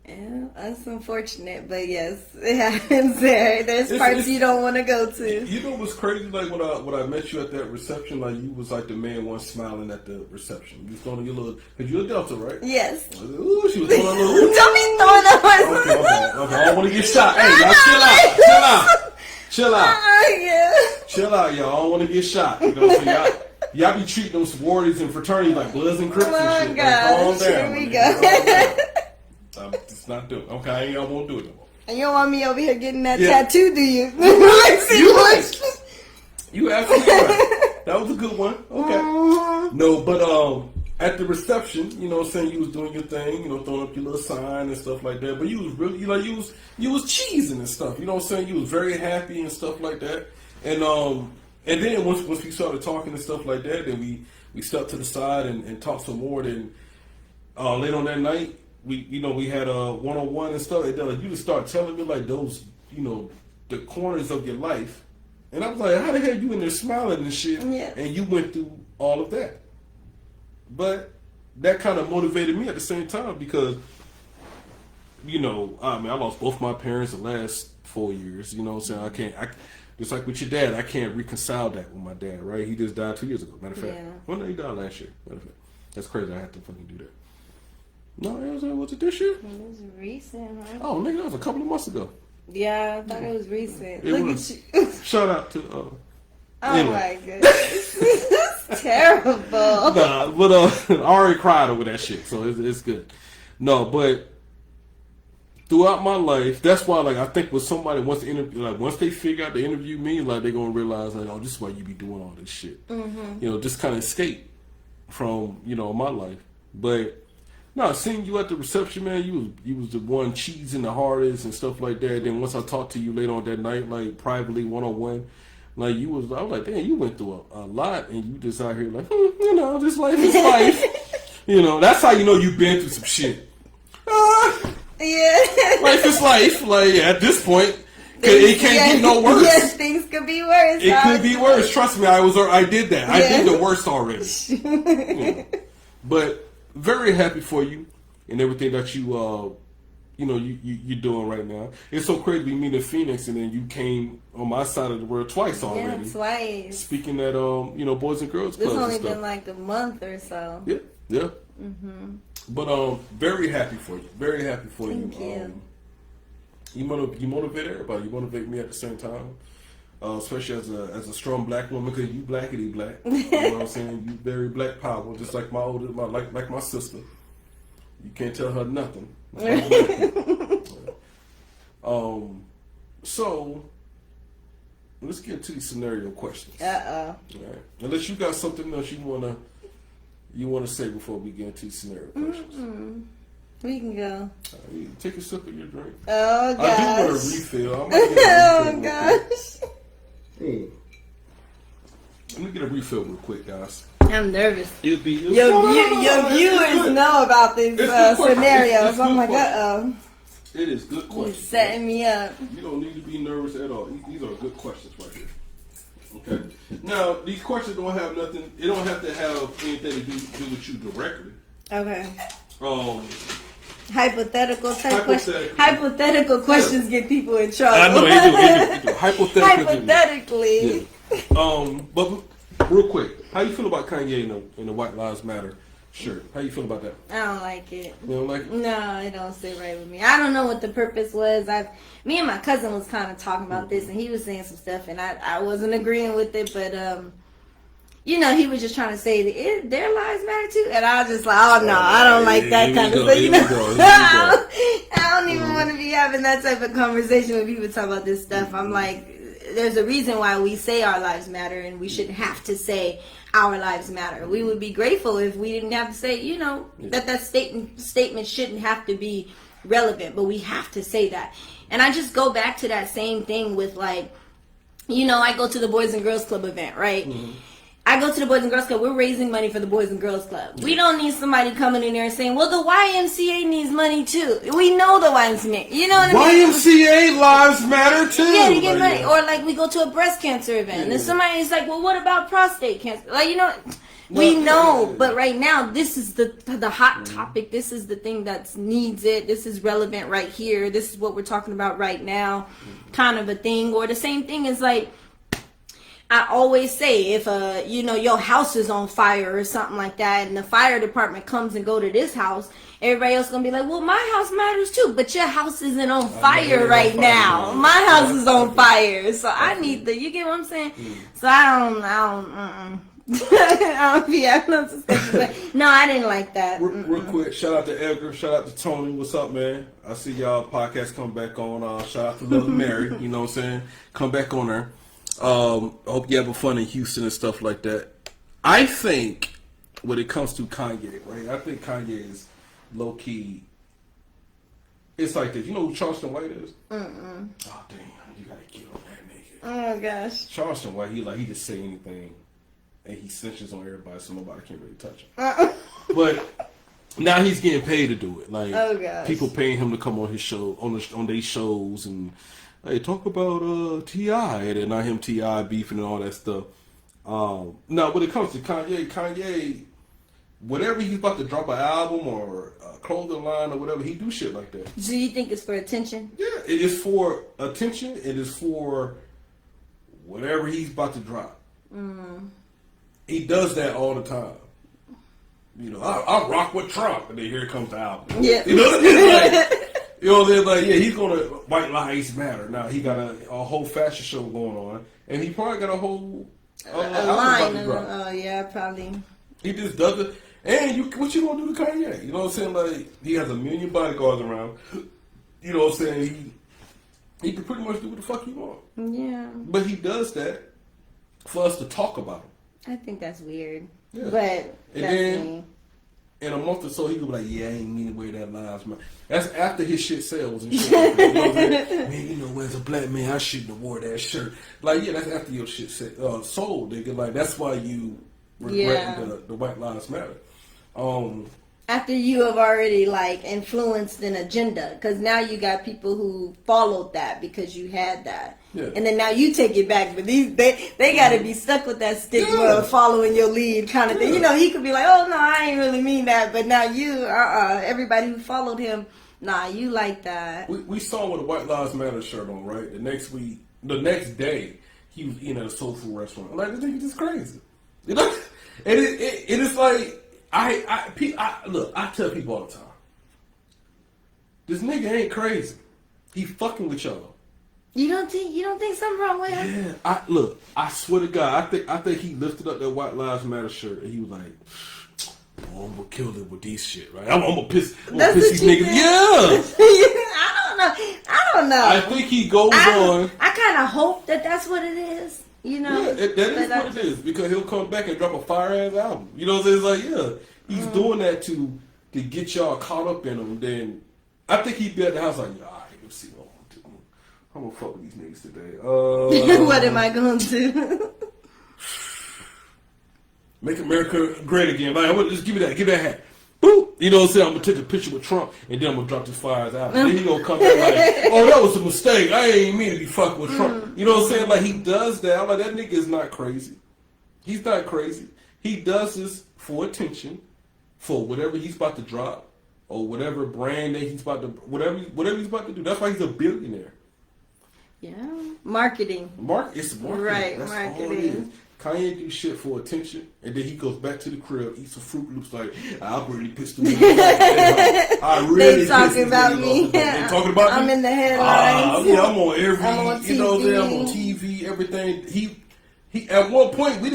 Yeah, that's unfortunate, but yes, it happens there. There's parts you don't want to go to. You know what's crazy? Like when I met you at that reception, like you was like the main one smiling at the reception. You was throwing your little, cause you're a Delta, right? Yes. Ooh, she was throwing a little. Don't be throwing that Okay. I don't want to get shot. Hey, y'all chill out. Yeah. Chill out, y'all. I don't want to get shot. You know, so y'all be treating them sororities and fraternities like Bloods and Crips and shit. God, Like, calm down. here we go. I'm just not doing it. Okay, I won't do it no more. And you don't want me over here getting that Yeah. tattoo, do you? You absolutely right. That was a good one. Okay. No, but at the reception, you know what I'm saying, you was doing your thing, you know, throwing up your little sign and stuff like that. But you was really you was cheesing and stuff. You know what I'm saying? You was very happy and stuff like that. And then once we started talking and stuff like that, then we stepped to the side and talked some more. Then later on that night, we had a one-on-one and stuff. And then you just start telling me like those, you know, the corners of your life. And I was like, how the hell you in there smiling and shit? Yeah. And you went through all of that. But that kind of motivated me at the same time because, you know, I lost both my parents the last 4 years. You know what I'm saying? Just like with your dad, I can't reconcile that with my dad, right? He just died 2 years ago, matter of fact. Yeah. Well, no, he died last year, matter of fact. That's crazy, I had to fucking do that. No, was it this year? It was recent, huh? Oh, nigga, that was a couple of months ago. Yeah, I thought it was recent. It Look was. at you. Shout out to, Oh anyway. my goodness. It's terrible. Nah, but I already cried over that shit, so it's good. No, but throughout my life, that's why, like, I think when somebody wants to interview, like, once they figure out to interview me, like, they're gonna realize, like, oh, this is why you be doing all this shit. Mm-hmm. You know, just kind of escape from, you know, my life. But no, seeing you at the reception, man, you was the one cheesing the hardest and stuff like that. Then once I talked to you later on that night, like privately, one-on-one, like I was like, damn, you went through a lot, and you just out here like, you know, this life is life. You know, that's how you know you've been through some shit. Yeah. Life is life. Like at this point, it can't get no worse. Yes, things could be worse. It could be worse. Trust me, I did that. I did the worst already. You know. But very happy for you and everything that you're doing right now. It's so crazy we meet in Phoenix and then you came on my side of the world twice already. Yeah, twice. Speaking at Boys and Girls Club. It's only and stuff. been like a month or so. Yeah. Mm-hmm. But very happy for you. Very happy for you. Thank you. You motivate everybody. You motivate me at the same time. Especially as a strong black woman, because you blackity black. You know what I'm saying? You very black power, just like like my sister. You can't tell her nothing. So let's get to these scenario questions. All right. Unless you got something else you wanna say before we get into these scenario questions. Mm-mm. We can go. Take a sip of your drink. Oh gosh. I do want a refill. Oh gosh. Let me get a refill real quick, guys. I'm nervous. Your viewers know about these scenarios. I'm like, It is good You're questions. setting me up. You don't need to be nervous at all. These are good questions right here. Okay. Now, these questions don't have nothing. It don't have to have anything to do with you directly. Okay. Hypothetical questions get people in trouble. I know they do. Hypothetically. Yeah. But real quick, how you feel about Kanye in the White Lives Matter shirt? How you feel about that? I don't like it. You don't like it? No, it don't sit right with me. I don't know what the purpose was. Me and my cousin was kind of talking about this, and he was saying some stuff, and I wasn't agreeing with it, but he was just trying to say that their lives matter too, and I was just like, oh no, I don't like that kind of stuff. I don't even want to be having that type of conversation when people talk about this stuff. I'm like, there's a reason why we say our lives matter, and we shouldn't have to say our lives matter. We would be grateful if we didn't have to say, that statement shouldn't have to be relevant, but we have to say that. And I just go back to that same thing with I go to the Boys and Girls Club event, right? Mm-hmm. I go to the Boys and Girls Club. We're raising money for the Boys and Girls Club. We don't need somebody coming in there and saying, well, the YMCA needs money too. We know the YMCA. You know what I mean? YMCA lives matter too. Yeah, to get money. Or we go to a breast cancer event. And somebody's like, well, what about prostate cancer? We know. But right now, this is the hot topic. This is the thing that needs it. This is relevant right here. This is what we're talking about right now. Kind of a thing. Or the same thing is I always say, if your house is on fire or something like that, and the fire department comes and go to this house, everybody else gonna be like, well, my house matters too, but your house isn't on fire right now. My house is on fire, so I need you get what I'm saying? So I don't be having no discussion. No, I didn't like that. Real quick, shout out to Edgar, shout out to Tony. What's up, man? I see y'all podcast come back on. Shout out to Little Mary, you know what I'm saying? Come back on her. I hope you have fun in Houston and stuff like that. I think when it comes to Kanye, right? I think Kanye is low key. It's like this. You know who Charleston White is? Mm-mm. Oh damn! You gotta get on that nigga. Oh gosh. Charleston White, he just say anything, and he snitches on everybody, so nobody can really touch him. But now he's getting paid to do it. Oh gosh. People paying him to come on his show, on their shows and. Hey, talk about T.I. and not him T.I. beefing and all that stuff. Now, when it comes to Kanye, whatever he's about to drop an album or a clothing line or whatever, he do shit like that. So you think it's for attention? Yeah, it is for attention. It is for whatever he's about to drop. Mm. He does that all the time. I rock with Trump, and then here comes the album. Yeah. They're he's gonna White Lives Matter. Now he got a whole fashion show going on, and he probably got a whole a line. Oh yeah, probably. He just does it. And what you gonna do to Kanye? You know what I'm saying? He has 1 million bodyguards around. You know what I'm saying? He can pretty much do what the fuck he want. Yeah. But he does that for us to talk about him. I think that's weird. Yeah. But in a month or so, he could be like, yeah, I ain't mean to wear that lives matter. That's after his shit sells and shit. You know what I'm saying? Man, as a black man, I shouldn't have wore that shirt. That's after your shit sold, nigga. That's why you regret the White Lives Matter. After you have already influenced an agenda, because now you got people who followed that because you had that. Yeah. And then now you take it back, but they got to be stuck with that stigma of following your lead kind of thing. He could be like, oh no, I ain't really mean that, but now you, everybody who followed him, nah, you like that. We saw him with a White Lives Matter shirt on, right? The next day, he was eating at a soul food restaurant. I'm like, this nigga just crazy, And it is like, look, I tell people all the time, this nigga ain't crazy. He fucking with y'all. You don't think something wrong with him? Yeah, I swear to God, I think he lifted up that White Lives Matter shirt and he was like, oh, I'm gonna kill it with these shit, right? I'm gonna piss these niggas. Yeah. I don't know. I think he goes on. I kind of hope that's what it is. Yeah, that is what it is, because he'll come back and drop a fire ass album. You know what I'm saying? He's doing that to get y'all caught up in him. Then I think he'd be at the house like, all right, let's see what I'm gonna fuck with these niggas today. What am I gonna do? Make America great again. Just give me that hat. Boop. You know what I'm saying? I'm gonna take a picture with Trump and then I'm gonna drop this fires out. Then he gonna come back oh, that was a mistake. I ain't mean to be fucking with Trump. You know what I'm saying? He does that. I'm like, that nigga is not crazy. He's not crazy. He does this for attention, for whatever he's about to drop, or whatever brand that he's about to, whatever he's about to do. That's why he's a billionaire. Yeah, marketing. It's marketing. Right, that's marketing. All it is. Kanye do shit for attention, and then he goes back to the crib, eats some Fruit Loops. I really pissed him off. I really they talking about me. They talking about me. I'm in the headlines. I'm on every. I'm on TV. I'm on TV. Everything. He. At one point, we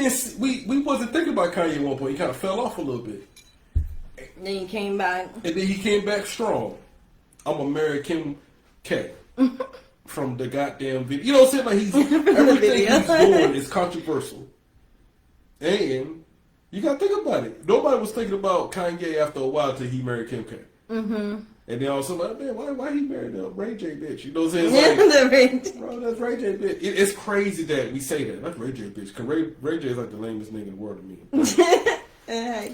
wasn't thinking about Kanye. At one point, he kind of fell off a little bit. Then he came back. And then he came back strong. I'm gonna marry Kim K. from the goddamn video. You know what I'm saying? Like everything he's doing is controversial. And you gotta think about it. Nobody was thinking about Kanye after a while till he married Kim K. Mm-hmm. And then all of a sudden, like, man, why he married the Ray J bitch? You know what I'm saying? It's like, bro, that's Ray J bitch. It's crazy that we say that. That's Ray J bitch. Because Ray J is like the lamest nigga in the world to me.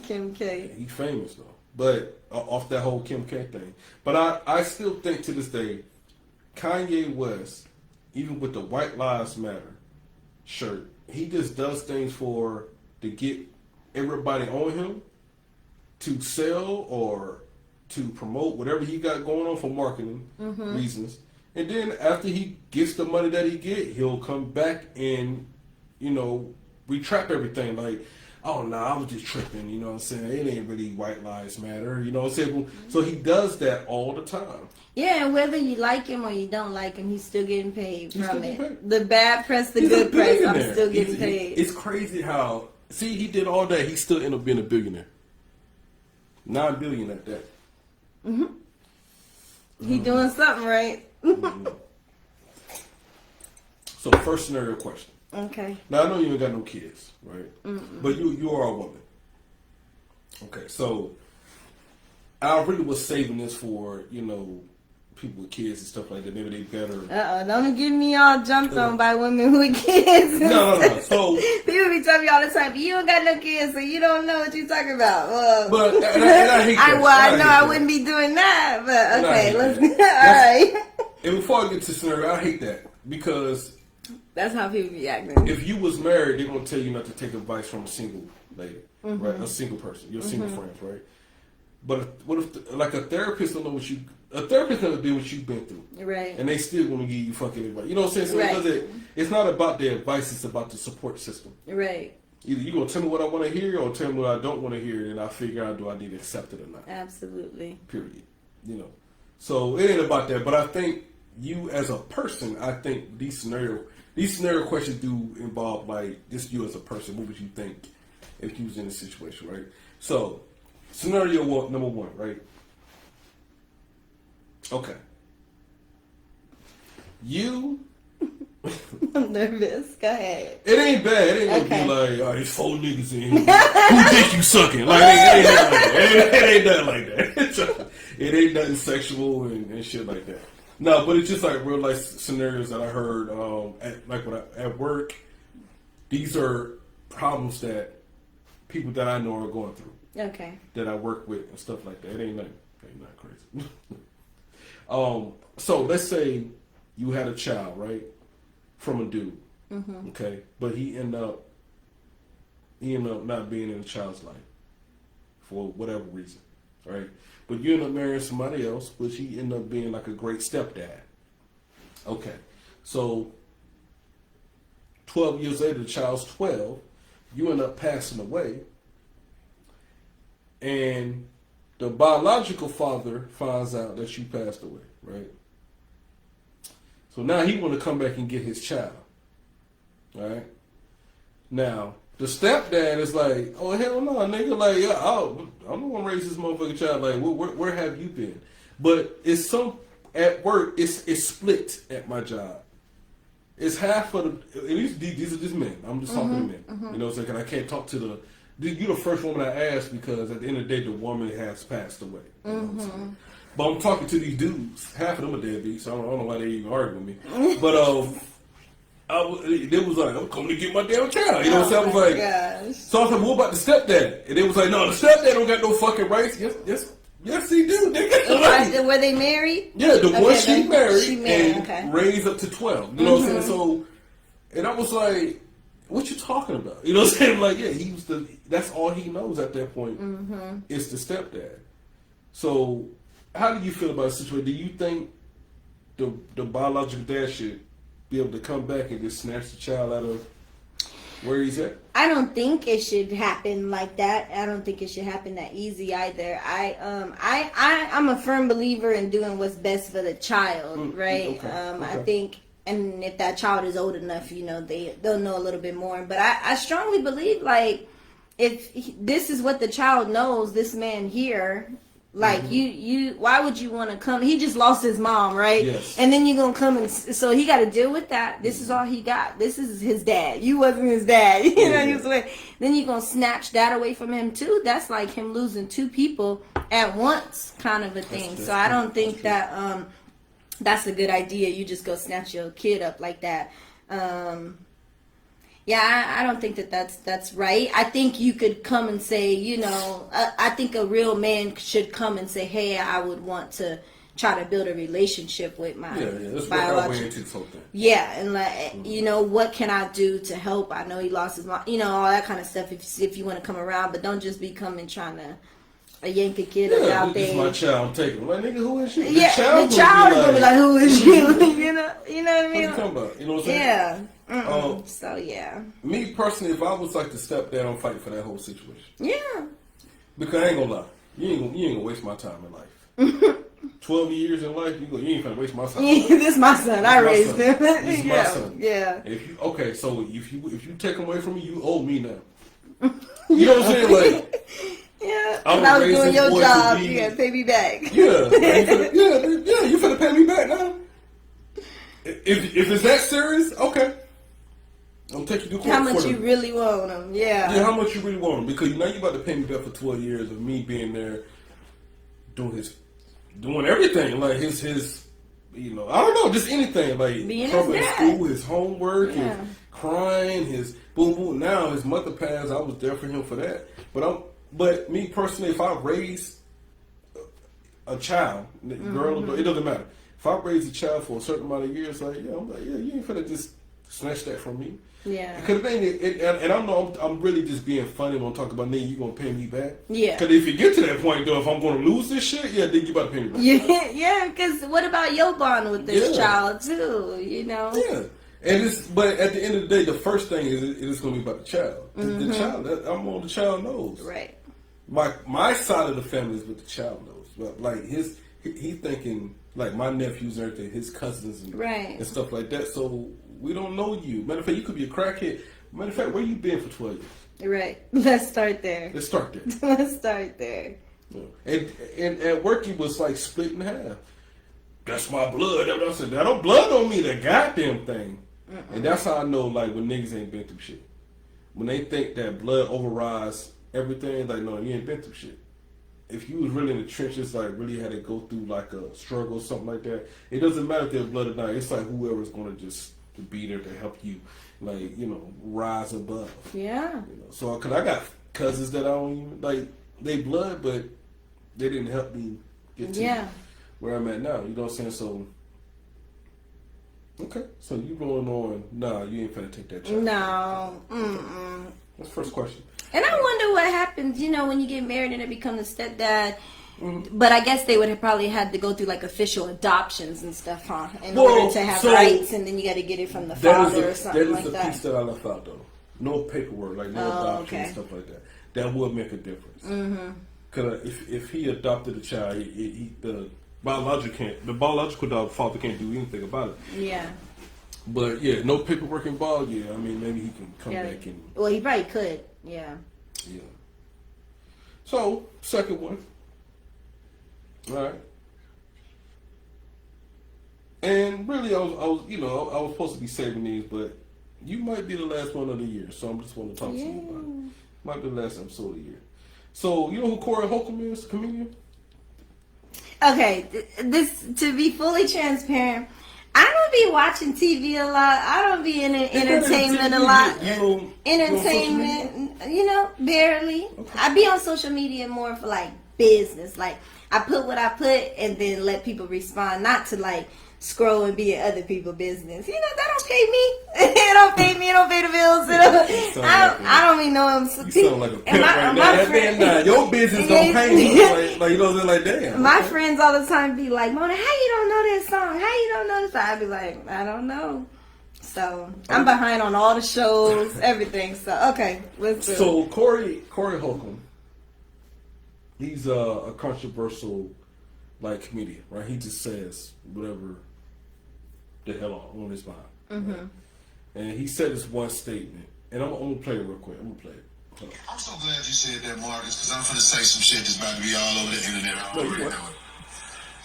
Kim K. He's famous though. But off that whole Kim K thing. But I still think to this day, Kanye West, even with the White Lives Matter shirt, he just does things to get everybody on him to sell or to promote whatever he got going on for marketing reasons. And then after he gets the money that he get, he'll come back and, retrap everything. Like, oh, no, I was just tripping, you know what I'm saying? It ain't really White Lives Matter, you know what I'm saying? So he does that all the time. Yeah, and whether you like him or you don't like him, he's still getting paid from it. The bad press, the good press, I'm still getting paid. It's crazy how, he did all that, he still ended up being a billionaire. 9 billion at that. He doing something right. So first scenario question. Okay. Now I know you ain't got no kids, right? But you are a woman. Okay, so I really was saving this for, people with kids and stuff like that. Maybe they better. Don't get me all jumped on by women with kids. No. So people be telling me all the time, you don't got no kids, so you don't know what you're talking about. But and I hate that. I know I wouldn't be doing that, but okay, let's. All right. And before I get to the scenario, I hate that because that's how people be acting. If you was married, they're gonna tell you not to take advice from a single lady, right? A single person, your single friends, right? But what if, a therapist don't know what you? A therapist never been what you've been through, right? And they still gonna give you fucking advice. You know what I'm saying? So it's not about the advice; it's about the support system, right? Either you gonna tell me what I want to hear, or tell me what I don't want to hear, and I figure out do I need to accept it or not. Absolutely. Period. So it ain't about that. But I think you as a person, I think these scenario questions do involve just you as a person. What would you think if you was in a situation, right? So scenario number one, right? Okay. I'm nervous. Go ahead. It ain't bad. It ain't gonna be like, oh, there's 4 niggas in here. Who think you sucking? Like, it ain't nothing like that. It ain't nothing sexual and shit like that. No, but it's just like real life scenarios that I heard at work. These are problems that people that I know are going through. Okay. That I work with and stuff like that. It ain't nothing crazy. So let's say you had a child, right, from a dude, okay, but he ended up not being in the child's life for whatever reason, right? But you end up marrying somebody else, but he ended up being like a great stepdad. Okay, so 12 years later, the child's 12, you end up passing away, and the biological father finds out that you passed away, right? So now he want to come back and get his child, right? Now, the stepdad is like, oh, hell no, nigga, like, I'm the one to raise this motherfucking child. Like, where have you been? But at work, it's split at my job. It's half of these are just men. I'm just talking to men. You know what I'm saying? And I can't talk to you're the first woman I asked because at the end of the day, the woman has passed away. You know what I'm saying? But I'm talking to these dudes. Half of them are deadbeats, so I don't know why they even argue with me. But they was like, I'm coming to get my damn child. You know what I'm saying? I was like, gosh. So I was like, what about the stepdad? And they was like, no, the stepdad don't got no fucking rights. Yes, he do, nigga. Were they married? Yeah, the one she married and raised up to 12. You know what I'm saying? So, and I was like, what you talking about? You know what I'm saying? Like, yeah, that's all he knows at that point is the stepdad. So, how do you feel about the situation? Do you think the biological dad should be able to come back and just snatch the child out of where he's at? I don't think it should happen like that. I don't think it should happen that easy either. I'm a firm believer in doing what's best for the child, right? Okay. I think, and if that child is old enough, they'll know a little bit more. But I strongly believe, if this is what the child knows, this man here, Like you why would you want to come? He just lost his mom, right? Yes. And then you're gonna come and so he got to deal with that. This is all he got. This is his dad. You wasn't his dad. You know. You was then you're gonna snatch that away from him too. That's like him losing two people at once, kind of a thing. So I don't think that that's a good idea. You just go snatch your kid up like that. Yeah, I don't think that's right. I think you could come and say, you know, I think a real man should come and say, hey, I would want to try to build a relationship with my biological. Yeah, and like, you know, what can I do to help? I know he lost his mom, you know, all that kind of stuff. If you want to come around, but don't just be coming trying to yank a kid out there. This is my child. I'm taking him. Like, nigga, who is you? Yeah, the child is gonna be like, who is you? you know what I mean? What you talking about? You know what I'm saying? Yeah. So yeah. Me personally, if I was like to step down and fight for that whole situation. Yeah. Because I ain't gonna lie, you ain't gonna waste my time in life. 12 years in life, you ain't gonna waste my time. This is my son. I raised him. This is my son. Yeah. So if you take him away from me, you owe me now. You know what I'm saying? Like, yeah. If I was doing your job, you gotta pay me back. Yeah. You finna pay me back now. If it's that serious, okay. I'm taking you to court. How much you really want him? Yeah. Yeah, how much you really want him? Because now you about to pay me back for 12 years of me being there, doing everything, like his, you know, I don't know, just anything, like covering school, his homework, his crying, his boom boom. Now his mother passed, I was there for him for that. But me personally, if I raise a child, girl or boy, it doesn't matter. If I raise a child for a certain amount of years, like I'm like, you ain't finna just snatch that from me. Yeah. Because and I know I'm really just being funny when I'm talking about, nigga, you gonna pay me back? Yeah. Because if you get to that point, though, if I'm gonna lose this shit, then you about to pay me back. Yeah. Because what about your bond with this child too? You know. Yeah. But at the end of the day, the first thing is gonna be about the child. The child, I'm on the child knows. Right. My side of the family is what the child knows. But like he thinking like my nephews and everything, his cousins and stuff like that. So we don't know you. Matter of fact, you could be a crackhead. Matter of fact, where you been for 12 years? Right. Let's start there. Let's start there. Yeah. And at work, he was like split in half. That's my blood. I said, that don't blood don't mean a goddamn thing. And that's how I know, like, when niggas ain't been through shit. When they think that blood overrides everything, like, no, you ain't been through shit. If you was really in the trenches, like, really had to go through, like, a struggle or something like that, it doesn't matter if they're blood or not. It's like whoever's going to just be there to help you, like, you know, rise above. Yeah. You know? So, because I got cousins that I don't even, like, they blood, but they didn't help me get to where I'm at now. You know what I'm saying? So, okay. So, you going on, nah, you ain't finna take that chance. No. Okay. That's the first question. And I wonder what happens, you know, when you get married and it becomes a stepdad. But I guess they would have probably had to go through like official adoptions and stuff, huh? In order to have rights, and then you got to get it from the father or something like that. That is the piece that I left out, though. No paperwork, like no adoption and stuff like that. That would make a difference. Because if he adopted a child, the biological father can't do anything about it. Yeah. But yeah, no paperwork involved. Yeah, I mean maybe he can come back and. Well, he probably could. Yeah. Yeah. So second one. All right. And really, I was supposed to be saving these, but you might be the last one of the year, so I'm just want to talk to you about it. Might be the last episode of the year. So you know who Corey Holcomb is, comedian? Okay, this to be fully transparent, I don't be watching TV a lot. I don't be in entertainment a lot. Entertainment, barely. Okay. I be on social media more for like business. Like I put what I put and then let people respond, not to like scroll and be in other people's business. You know, that don't pay me. It don't pay me. It don't pay the bills. I don't even know him. You sound like a pimp right now. Your business don't pay me. Like you know, like damn. My friends all the time be like, Mona, how you don't know this song? How you don't know this song? I be like, I don't know. So I'm behind on all the shows, everything. So okay, let's do. So Corey Holcomb, he's a controversial like comedian, right? He just says whatever the hell on his mind. Right? And he said this one statement, and I'm gonna play it real quick. I'm gonna play it. I'm so glad you said that, Marcus, because I'm finna say some shit that's about to be all over the internet. I already know it.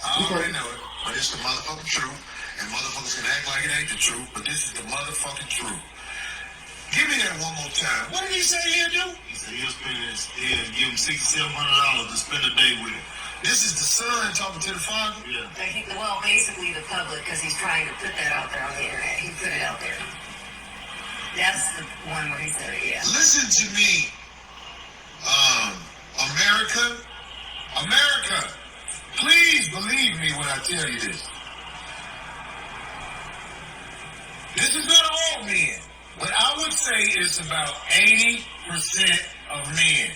I already know it. But it's the motherfucking truth. And motherfuckers can act like it ain't the truth, but this is the motherfucking truth. Give me that one more time. What did he say he'll do? He said he'll give him $6,700 to spend a day with him. This is the son talking to the father? Yeah. Well, basically the public, because he's trying to put that out there on the internet. He put it out there. That's the one where he said it, yeah. Listen to me, America, please believe me when I tell you this. This is not all men, but I would say it's about 80% of men.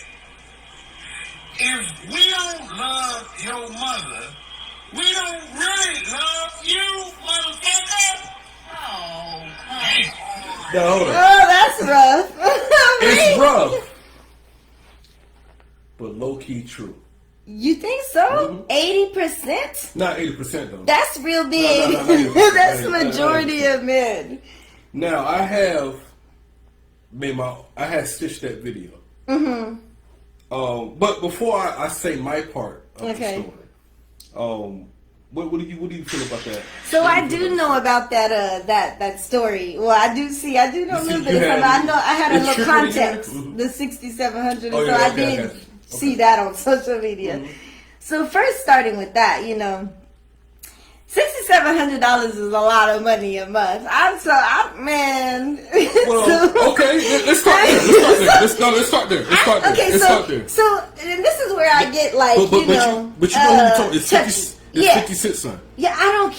If we don't love your mother, we don't really love you, motherfucker. Oh, Now, hold on. Oh, that's rough. It's rough, but low key true. You think so? 80%? Not 80% though. That's real big. No, That's the majority of men. Now I have I had stitched that video. But before I say my part of the story, what do you feel about that? So I do know about that story. Well, I do know a little bit. I know I had a little context, the 6,700. So I did see that on social media. So first, starting with that, $6,700 is a lot of money a month. Man. Well, okay, let's start there. Let's start there. So and this is where I get like, but you know who you talking? It's 50 Cent son. Yeah, I don't.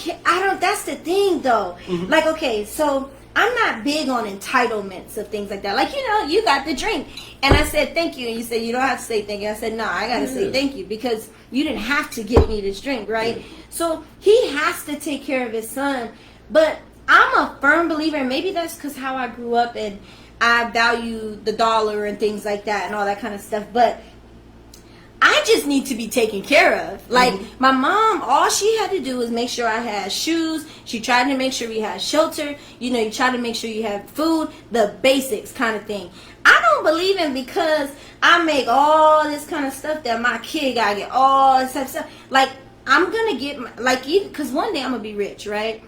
That's the thing, though. Like, okay, so I'm not big on entitlements of things like that. Like, you got the drink, and I said thank you, and you said you don't have to say thank you. I said no, I gotta say thank you because you didn't have to give me this drink, right? So he has to take care of his son, but I'm a firm believer, and maybe that's because how I grew up and I value the dollar and things like that and all that kind of stuff, but I just need to be taken care of. Like, my mom, all she had to do was make sure I had shoes. She tried to make sure we had shelter. You try to make sure you have food, the basics kind of thing. I don't believe in because I make all this kind of stuff that my kid gotta get all this type of stuff. Like, I'm gonna get, because one day I'm gonna be rich, right?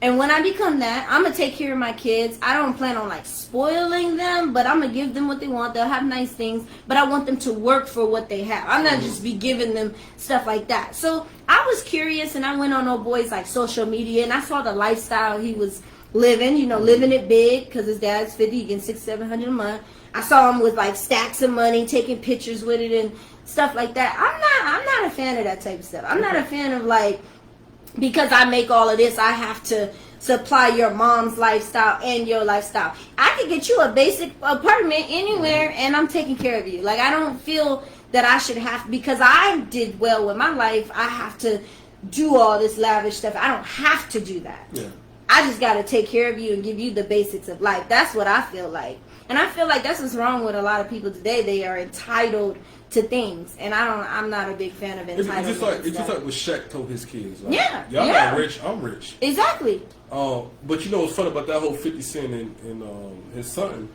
And when I become that, I'm gonna take care of my kids. I don't plan on spoiling them, but I'm gonna give them what they want. They'll have nice things, but I want them to work for what they have. I'm not just be giving them stuff like that. So I was curious, and I went on old boy's social media, and I saw the lifestyle he was living. Living it big because his dad's 50, he getting $600-700 a month. I saw him with stacks of money, taking pictures with it and stuff like that. I'm not a fan of that type of stuff. I'm not a fan of because I make all of this, I have to supply your mom's lifestyle and your lifestyle. I could get you a basic apartment anywhere and I'm taking care of you. I don't feel that I should have, because I did well with my life, I have to do all this lavish stuff. I don't have to do that. Yeah. I just got to take care of you and give you the basics of life. That's what I feel like. And I feel like that's what's wrong with a lot of people today. They are entitled to things, and I'm not a big fan of entitlement. It's just like what Shaq told his kids. Y'all not rich, I'm rich. Exactly. But what's funny about that whole 50 Cent and his son?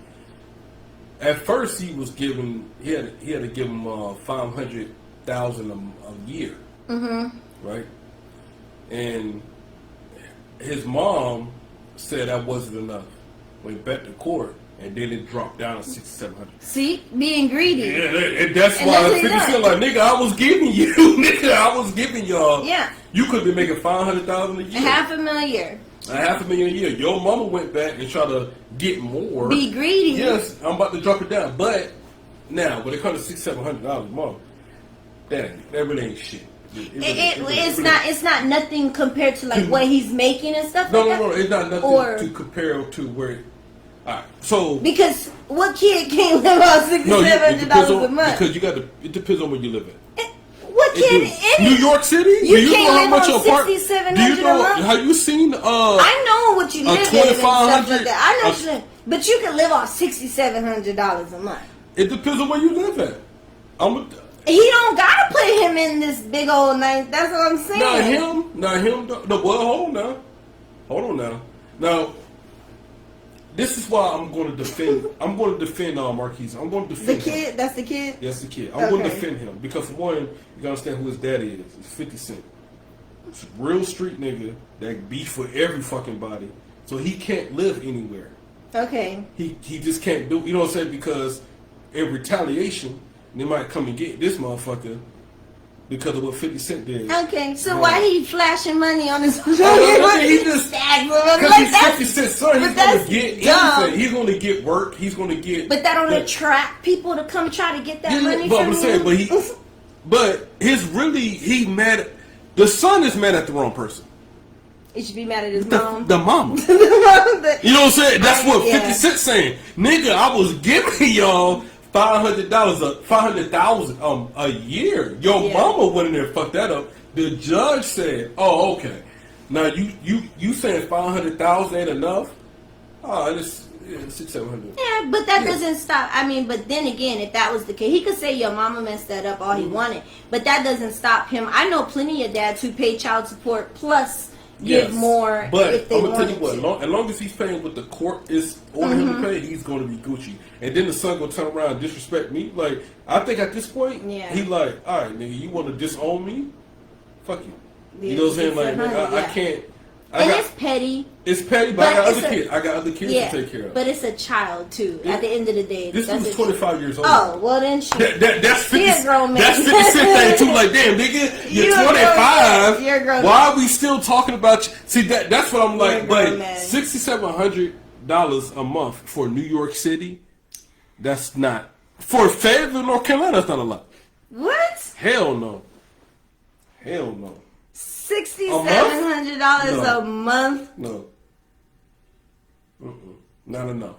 At first, he was given he had to give him $500,000 a year, right? And his mom said that wasn't enough. Went back to court. And then it dropped down to $600-700. See, being greedy. Yeah, and that's why 50 Cent nigga, I was giving you, nigga, I was giving y'all. Yeah. You could be making $500,000 a year. $500,000 a year. $500,000 a year. Your mama went back and tried to get more. Be greedy. Yes, I'm about to drop it down. But now, when it comes to $600-700 a month, that really ain't shit. It's not nothing compared to what he's making and stuff. No, it's not nothing to compare to where. All right, so because what kid can't live on $600-700 a month? Because it depends on where you live at. What kid? New York City? You can't live on $600-700 a month. Have you seen? I know what you live in and stuff like that. I know, but you can live on $600-700 a month. It depends on where you live at. He don't gotta put him in this big old night. That's what I'm saying. Not him. No, well, hold on now. Now, this is why I'm going to defend. I'm going to defend Marquise. I'm going to defend The kid? him. That's the kid? Yes, the kid. I'm going to defend him because for one, you gotta understand who his daddy is. It's 50 Cent. It's a real street nigga that beef with every fucking body. So he can't live anywhere. Okay. He just can't do. You know what I'm saying? Because in retaliation, they might come and get this motherfucker because of what 50 Cent did. Okay, so why he flashing money on his He just because he's 50 Cent son. He's gonna get anything. He's gonna get work. He's gonna get. But that don't attract people to come try to get that money but from I'm saying, you. but he mad. The son is mad at the wrong person. He should be mad at his mom. The mama. The mom that- You know what I'm saying? That's what Yeah. 50 Cent saying. Nigga, I was giving y'all $500,000 a year. Your mama went in there and fucked that up. The judge said, "Oh, okay. Now you saying 500,000 ain't enough? Oh, it's 600-700. Yeah, but that doesn't stop. I mean, but then again, if that was the case, he could say your mama messed that up all he wanted. But that doesn't stop him. I know plenty of dads who pay child support plus give more but if they I'm gonna tell wanted you what, to. as long as he's paying what the court is ordering him to pay, he's going to be Gucci. And then the son gonna turn around and disrespect me. Like, I think at this point, he like, all right, nigga, you want to disown me? Fuck you. You know what I'm saying? Like, I can't. It's petty. It's petty, but I got other kids. I got other kids to take care of. But it's a child too. At the end of the day, this was 25 years old. Oh well, then that's 50. You're a grown man. That's 50 Cent thing too. Like, damn, nigga, you're 25. You're a grown Why man. are we still talking about you? See, that's what I'm like. But $6,700 a month for New York City, that's not for Fayetteville, North Carolina. That's not a lot. What? Hell no. Hell no. $6,700 a month? No. Not enough.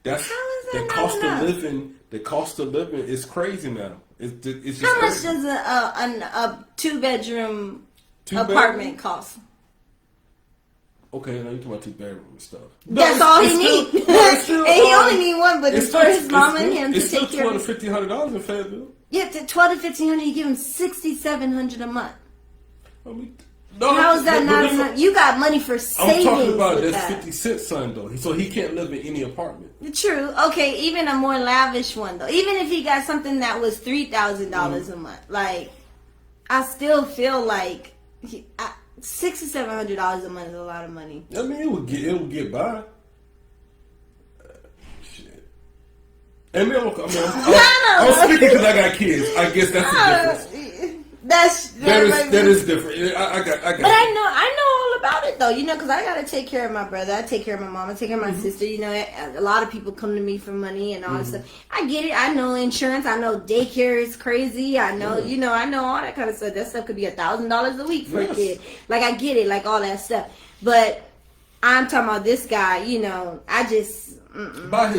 That's How is that the not cost enough? of living. The cost of living is crazy now. It's just How much crazy. does a two-bedroom Two-bedroom? apartment cost? Okay, now you talking about 2 bedroom and stuff. That's all he needs. And he only need one, but it's for his mama and him to it's take care of. It's still $1,500 in Fayetteville. Yeah, to $1,200 to $1,500, you give him $6,700 a month. I mean, How is that not enough? You got money for savings. I'm talking about with that's that. 50 Cent son though, so he can't live in any apartment. True. Okay, even a more lavish one though. Even if he got something that was $3,000 a month, like I still feel like $600 to $700 a month is a lot of money. I mean, it would get by. Shit. And then, I'm speaking because I got kids. I guess that's the difference. That is different. I got. But I know all about it though, because I gotta take care of my brother, I take care of my mom, I take care of my sister. A lot of people come to me for money and all that stuff. I get it. I know insurance. I know daycare is crazy. I know, I know all that kind of stuff. That stuff could be $1,000 a week for a kid. Like I get it, like all that stuff. But I'm talking about this guy. I just. But I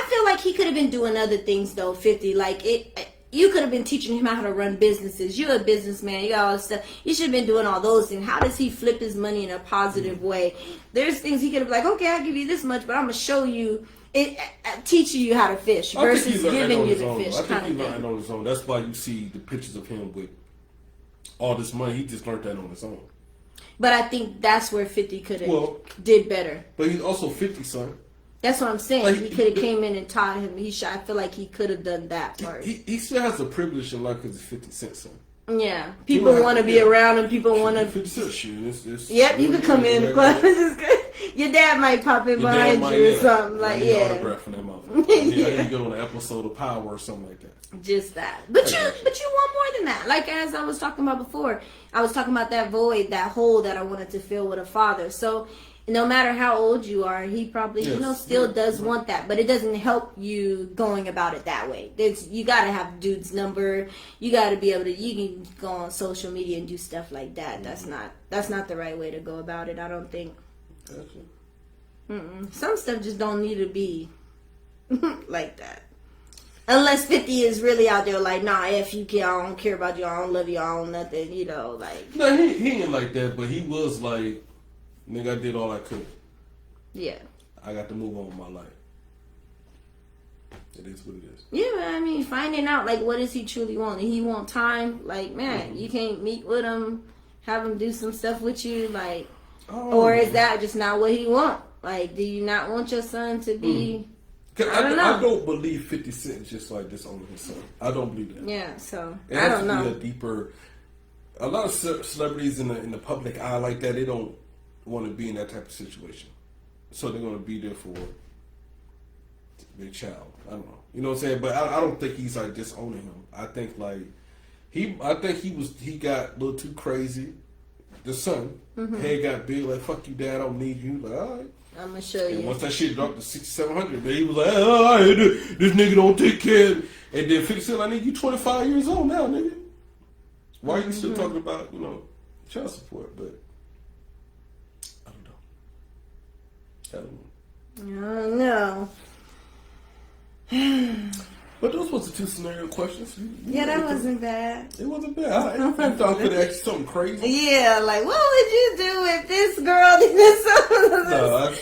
feel like he could have been doing other things though. 50, like it. You could have been teaching him how to run businesses. You're a businessman. You got all this stuff. You should have been doing all those things. How does he flip his money in a positive way? There's things he could have been like, okay, I'll give you this much, but I'm going to show you, teaching you how to fish versus giving you the fish. I think he learned on his own. That's why you see the pictures of him with all this money. He just learned that on his own. But I think that's where 50 could have did better. But he's also 50, son. That's what I'm saying. Like, he could have came in and taught him. I feel like he could have done that part. He still has a privilege in life because he's 50 Cent, son. Yeah, people want to be around him. People want to. 50 Cent shit. Yep, you could come in. Your dad might pop in behind you or something like autograph from that motherfucker. You go on an episode of Power or something like that. Just that, but you want more than that. Like as I was talking about before, I was talking about that void, that hole that I wanted to fill with a father. So. No matter how old you are, he probably still does want that, but it doesn't help you going about it that way. You got to have dude's number. You got to be able to. You can go on social media and do stuff like that. That's not the right way to go about it. I don't think. Gotcha. Some stuff just don't need to be like that. Unless 50 is really out there like, nah, F you, kid, I don't care about you, I don't love you, I don't nothing, like. No, he ain't like that, but he was like. Nigga, I did all I could. Yeah. I got to move on with my life. It is what it is. Yeah, but finding out, like, what does he truly want? And he want time? Like, man, you can't meet with him, have him do some stuff with you. Like, Or is that just not what he want? Like, do you not want your son to be? I don't know. I don't believe 50 Cent is just like disowning his son. I don't believe that. Yeah, so It I has don't to know. be a deeper. A lot of celebrities in the public eye like that, they don't want to be in that type of situation, so they're going to be there for their child. I don't know, you know what I'm saying? But I don't think he's like disowning him. I think like he got a little too crazy. The son head got big, like fuck you, dad, I don't need you. Like all right. I'm gonna show you. And once that shit dropped to 6,700, man, he was like, all right, this nigga don't take care of me. And then 50 Cent, like, nigga, you 25 years old now, nigga. Why are you still talking about, child support? But I don't know. But those was the 2 scenario questions. Yeah, that wasn't bad. It wasn't bad. You thought I could ask you something crazy? Yeah, like what would you do if this girl did this? No,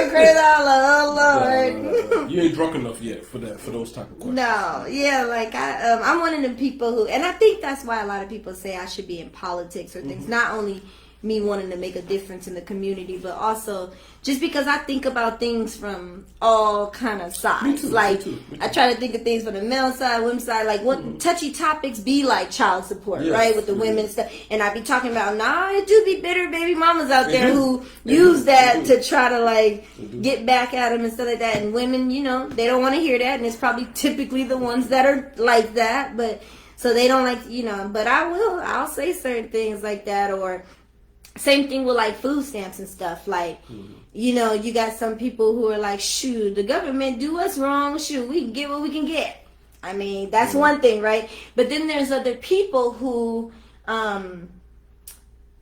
Crazy, oh Lord. no. You ain't drunk enough yet for those type of questions. No, yeah, like I'm one of the people who, and I think that's why a lot of people say I should be in politics or things. Not only me wanting to make a difference in the community, but also just because I think about things from all kind of sides. Me too. I try to think of things from the male side, women's side, like what touchy topics be like child support, right? With the women stuff. And I be talking about, it do be bitter baby mamas out there who use that to try to like get back at them and stuff like that. And women, they don't want to hear that. And it's probably typically the ones that are like that. But so they don't like, but I'll say certain things like that. Or same thing with like food stamps and stuff. Like, you got some people who are like, shoot, the government do us wrong. Shoot, we can get what we can get. I mean, that's one thing, right? But then there's other people who,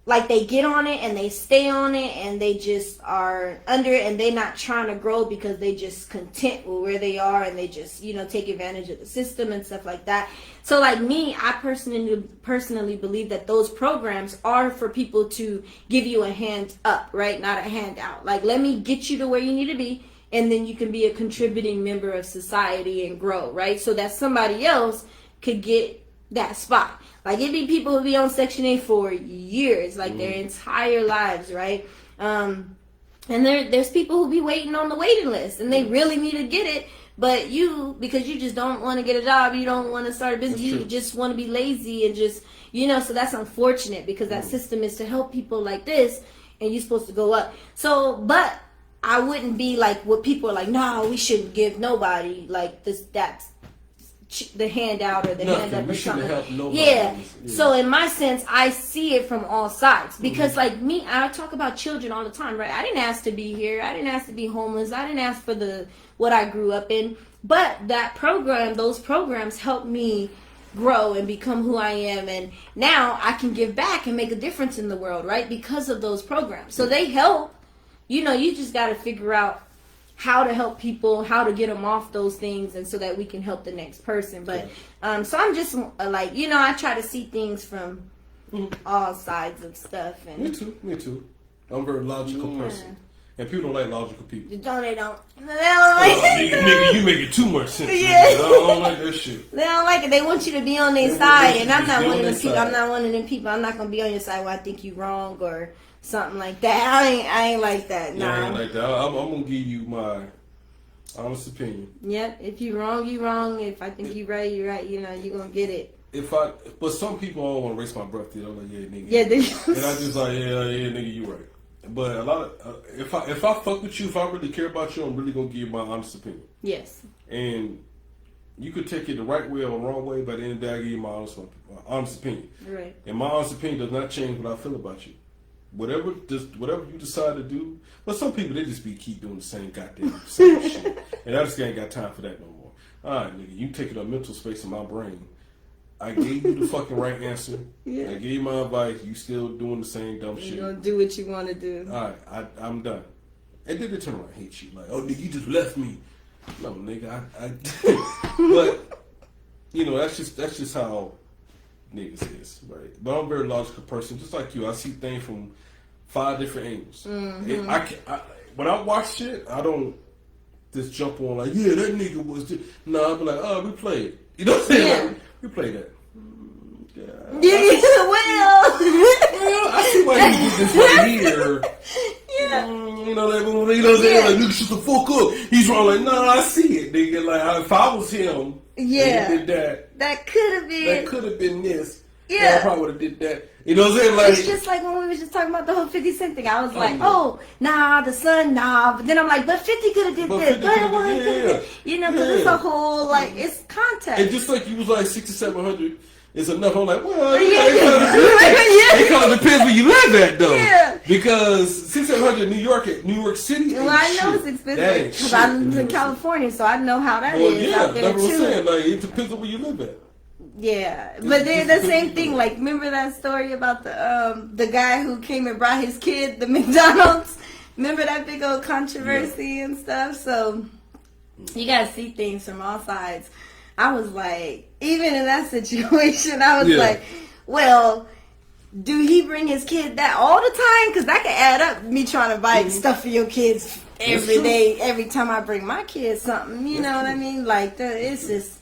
like they get on it and they stay on it and they just are under it and they're not trying to grow because they just content with where they are and they just, take advantage of the system and stuff like that. So like me, I personally believe that those programs are for people to give you a hand up, right? Not a handout. Like, let me get you to where you need to be and then you can be a contributing member of society and grow, right? So that somebody else could get that spot. Like, it be people who be on Section 8 for years, like their entire lives, right? And there's people who be waiting on the waiting list, and they really need to get it, but because you just don't want to get a job, you don't want to start a business, you just want to be lazy and just, so that's unfortunate because that system is to help people like this, and you're supposed to go up. So, but I wouldn't be like what people are like, no, we shouldn't give nobody like this, that's the handout or the handout or something. Yeah. So in my sense, I see it from all sides because like me, I talk about children all the time, right? I didn't ask to be here. I didn't ask to be homeless. I didn't ask for what I grew up in. But those programs helped me grow and become who I am. And now I can give back and make a difference in the world, right? Because of those programs. So they help. You just got to figure out how to help people, how to get them off those things, and so that we can help the next person. But so I'm just like, I try to see things from all sides of stuff. And Me too. I'm a very logical person, and people don't like logical people. They don't like nigga, you make it too much sense. Yeah. I don't like that shit. They don't like it. They want you to be on their side, and I'm not one of them people. I'm not one of them people. I'm not gonna be on your side when I think you wrong or something like that. I ain't like that. Nah. I ain't like that. I'm gonna give you my honest opinion. Yep. If you wrong, you wrong. If I think you right, you right. You're gonna get it. But some people don't want to race my breath. I'm like, yeah, nigga. Yeah. And I just like, yeah, nigga, you right. But a lot of if I fuck with you, if I really care about you, I'm really gonna give you my honest opinion. Yes. And you could take it the right way or the wrong way, but at the end of the day, I give you my honest opinion. Right. And my honest opinion does not change what I feel about you. Whatever you decide to do, but some people they just keep doing the same goddamn shit, and I just ain't got time for that no more. All right, nigga, you taking up mental space in my brain. I gave you the fucking right answer. Yeah. I gave you my advice. You still doing the same dumb shit. You gonna do what you want to do. All right, I'm done. And then they turn around and hate you like, oh nigga, you just left me. No, nigga, but that's just how niggas is, right? But I'm a very logical person, just like you. I see things from 5 different angles. Mm-hmm. When I watch shit, I don't just jump on like, yeah, that nigga was just... No, I'll be like, oh, we played. You know what I'm saying? Yeah. Like, we played that. Well, I see why he did this right here. Yeah. You know that movie, you know what I'm saying? Like, nigga, shut the fuck up. He's wrong, like, no, I see it, nigga. Like, if I was him, Yeah. and he did That could have been. that could have been this. Yeah. I probably would have did that. You know what I'm saying? Like, It's just like when we was just talking about the whole 50 Cent thing. I was like, oh, nah, the son, nah. But then I'm like, but 50 could have did But this. 50 But coulda one did- coulda did. You know, because it's a whole, like, it's context. and just like you was like 6,700 is enough. I'm like, well, Yeah. it kind of depends where you live at, though. Yeah. Because 6,700 New York City. Well, I know it's expensive because I live in California, so I know how that Well, is yeah, out there that's what I'm too. saying. Like, it depends on where you live at. Yeah, but then the same thing. Like, remember that story about the guy who came and brought his kid the McDonald's? Remember that big old controversy and stuff? So you gotta see things from all sides. I was like, even in that situation, I was like, well, do he bring his kid that all the time? Because that could add up. Me trying to buy stuff for your kids every day, every time I bring my kids something. You know what I mean? Like, it's just,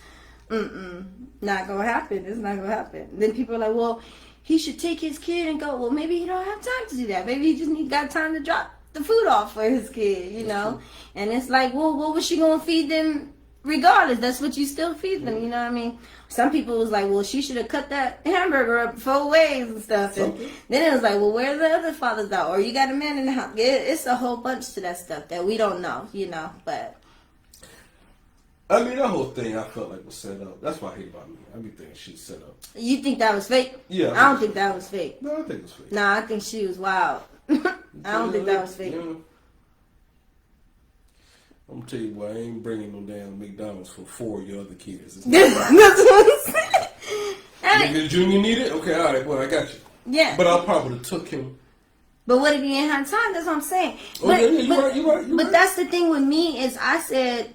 not gonna happen. It's not gonna happen. Then people are like, well, he should take his kid and go. Well, maybe he don't have time to do that. Maybe he just got time to drop the food off for his kid, you know? And it's like, well, what was she gonna feed them regardless? That's what you still feed them, you know what I mean? Some people was like, well, she should have cut that hamburger up 4 ways and stuff. And then it was like, well, where are the other fathers at? Or you got a man in the house. It's a whole bunch to that stuff that we don't know, you know? But I mean, that whole thing I felt like was set up. That's what I hate about me. I be thinking she's set up. you think that was fake? Yeah. I don't think that was fake. No, I think it's fake. Nah, I think she was wild. I don't think that was fake. Yeah. I'm gonna tell you what, I ain't bringing no damn McDonald's for 4 of your other kids. That's what I'm saying. Nigga, Junior need it? Okay, all right, well, I got you. Yeah. But I probably would have took him. But what if you didn't have time? That's what I'm saying. Oh, But, yeah, you're but, right, you're right, you're but right. that's the thing with me is I said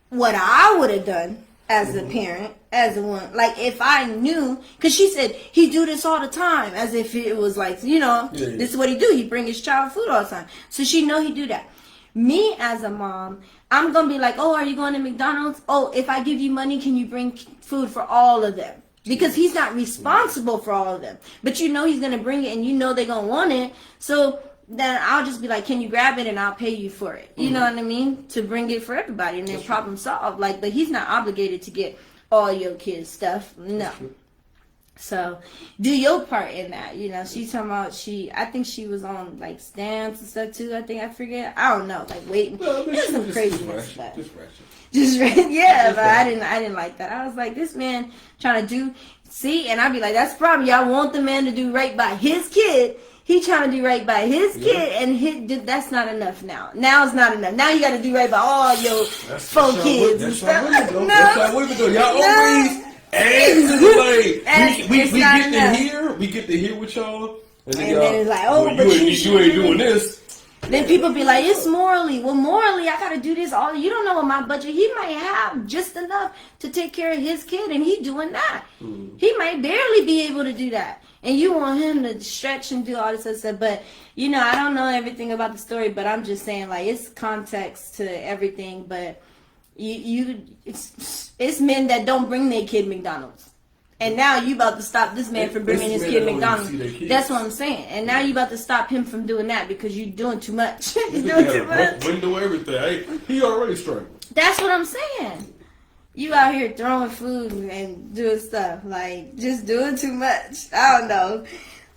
what I would have done as a parent, as a one. Like, if I knew, because she said, he do this all the time, as if it was like, you know, this is what he do. He bring his child food all the time. So she know he do that. Me as a mom, I'm going to be like, oh, are you going to McDonald's? Oh, if I give you money, can you bring food for all of them? Because he's not responsible for all of them. But you know he's going to bring it and you know they're going to want it. So then I'll just be like, can you grab it and I'll pay you for it? You know what I mean? To bring it for everybody and then problem solved. Like, but he's not obligated to get all your kids' stuff. No. So do your part in that. You know, she's talking about I think she was on like stamps and stuff too. I forget. I don't know. Like waiting. Well, I mean, There's she some was craziness. just But ratchet. yeah, but I didn't like that. I was like, this man trying to do, and I'd be like, that's the problem. Y'all want the man to do right by his kid. He trying to do right by his kid, and that's not enough now. Now it's not enough. Now you got to do right by all your 4 kids and stuff. That's how women do. Y'all always add to the like. We get to hear with y'all, and then it's like, oh, well, but you ain't doing this. Then people be like, it's morally. Well, morally, I gotta do this. All you don't know what my budget. He might have just enough to take care of his kid, and he doing that. He might barely be able to do that, and you want him to stretch and do all this other stuff. But you know, I don't know everything about the story, but I'm just saying, like, it's context to everything. But it's men that don't bring their kid McDonald's. And now you about to stop this man from bringing his kid McDonald's. That's what I'm saying. And now you about to stop him from doing that because you're doing too much. You're doing too much. Window everything. He already struggling. That's what I'm saying. You out here throwing food and doing stuff. Like, just doing too much. I don't know.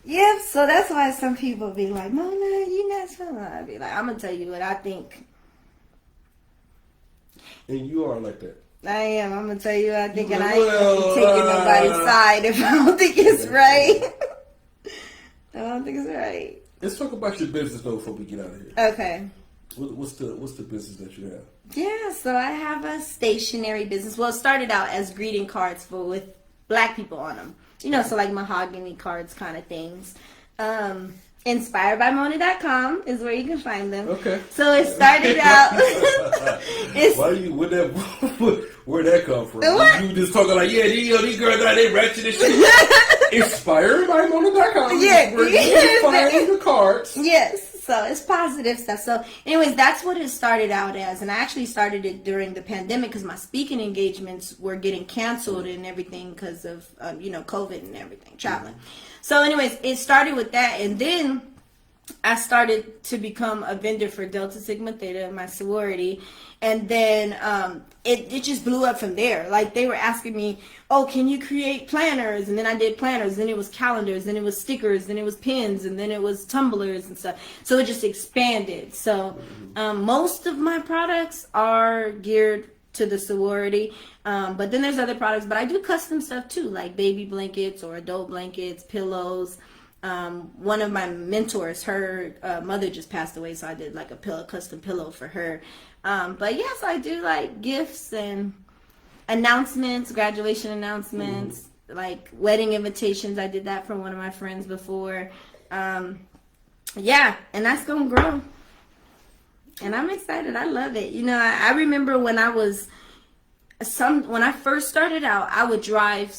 Yeah, so that's why some people be like, Mona, you not fun. I be like, I'm going to tell you what I think. And you are like that. I am. I'm gonna tell you what I think, and I ain't gonna be taking nobody's side if I don't think it's right. I don't think it's right. Let's talk about your business though before we get out of here. Okay. What's the business that you have? Yeah, so I have a stationery business. Well, it started out as greeting cards with black people on them. You know, so like mahogany cards kind of things. Inspiredbymona.com is where you can find them. Okay. So it started out. Where'd that come from? You just talking like, yeah, these girls out there ratchet and shit. Inspiredbymona.com. Yeah. Where you can find the cards. Yes. So it's positive stuff. So anyways, that's what it started out as. And I actually started it during the pandemic because my speaking engagements were getting canceled and everything because of, COVID and everything, traveling. So anyways, it started with that, and then I started to become a vendor for Delta Sigma Theta, my sorority, and then it just blew up from there. Like, they were asking me, oh, can you create planners? And then I did planners, then it was calendars, then it was stickers, then it was pins, and then it was tumblers and stuff. So it just expanded. So most of my products are geared to the sorority, but then there's other products, but I do custom stuff too, like baby blankets or adult blankets, pillows. One of my mentors, her mother just passed away, so I did like a custom pillow for her. But yes, I do like gifts and announcements, graduation announcements, like wedding invitations. I did that for one of my friends before. Yeah, and that's gonna grow. And I'm excited. I love it. You know, I remember when I first started out, I would drive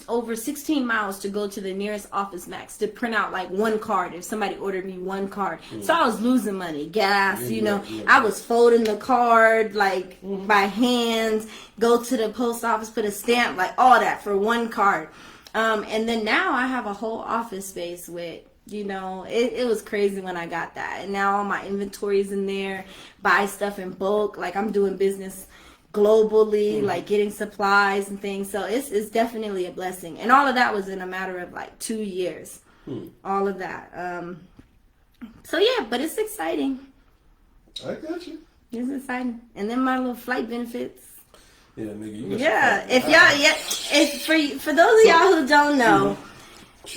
over 16 miles to go to the nearest Office Max to print out like one card if somebody ordered me one card. So I was losing money, gas, I was folding the card like by hand, go to the post office, put a stamp, like all that for one card. And then now I have a whole office space with, it was crazy when I got that. And now all my inventory is in there, buy stuff in bulk, like I'm doing business globally, like getting supplies and things. So it's definitely a blessing. And all of that was in a matter of like 2 years. All of that. So yeah, but it's exciting. I got you. It's exciting. And then my little flight benefits. Yeah, nigga. You got if for those of y'all who don't know,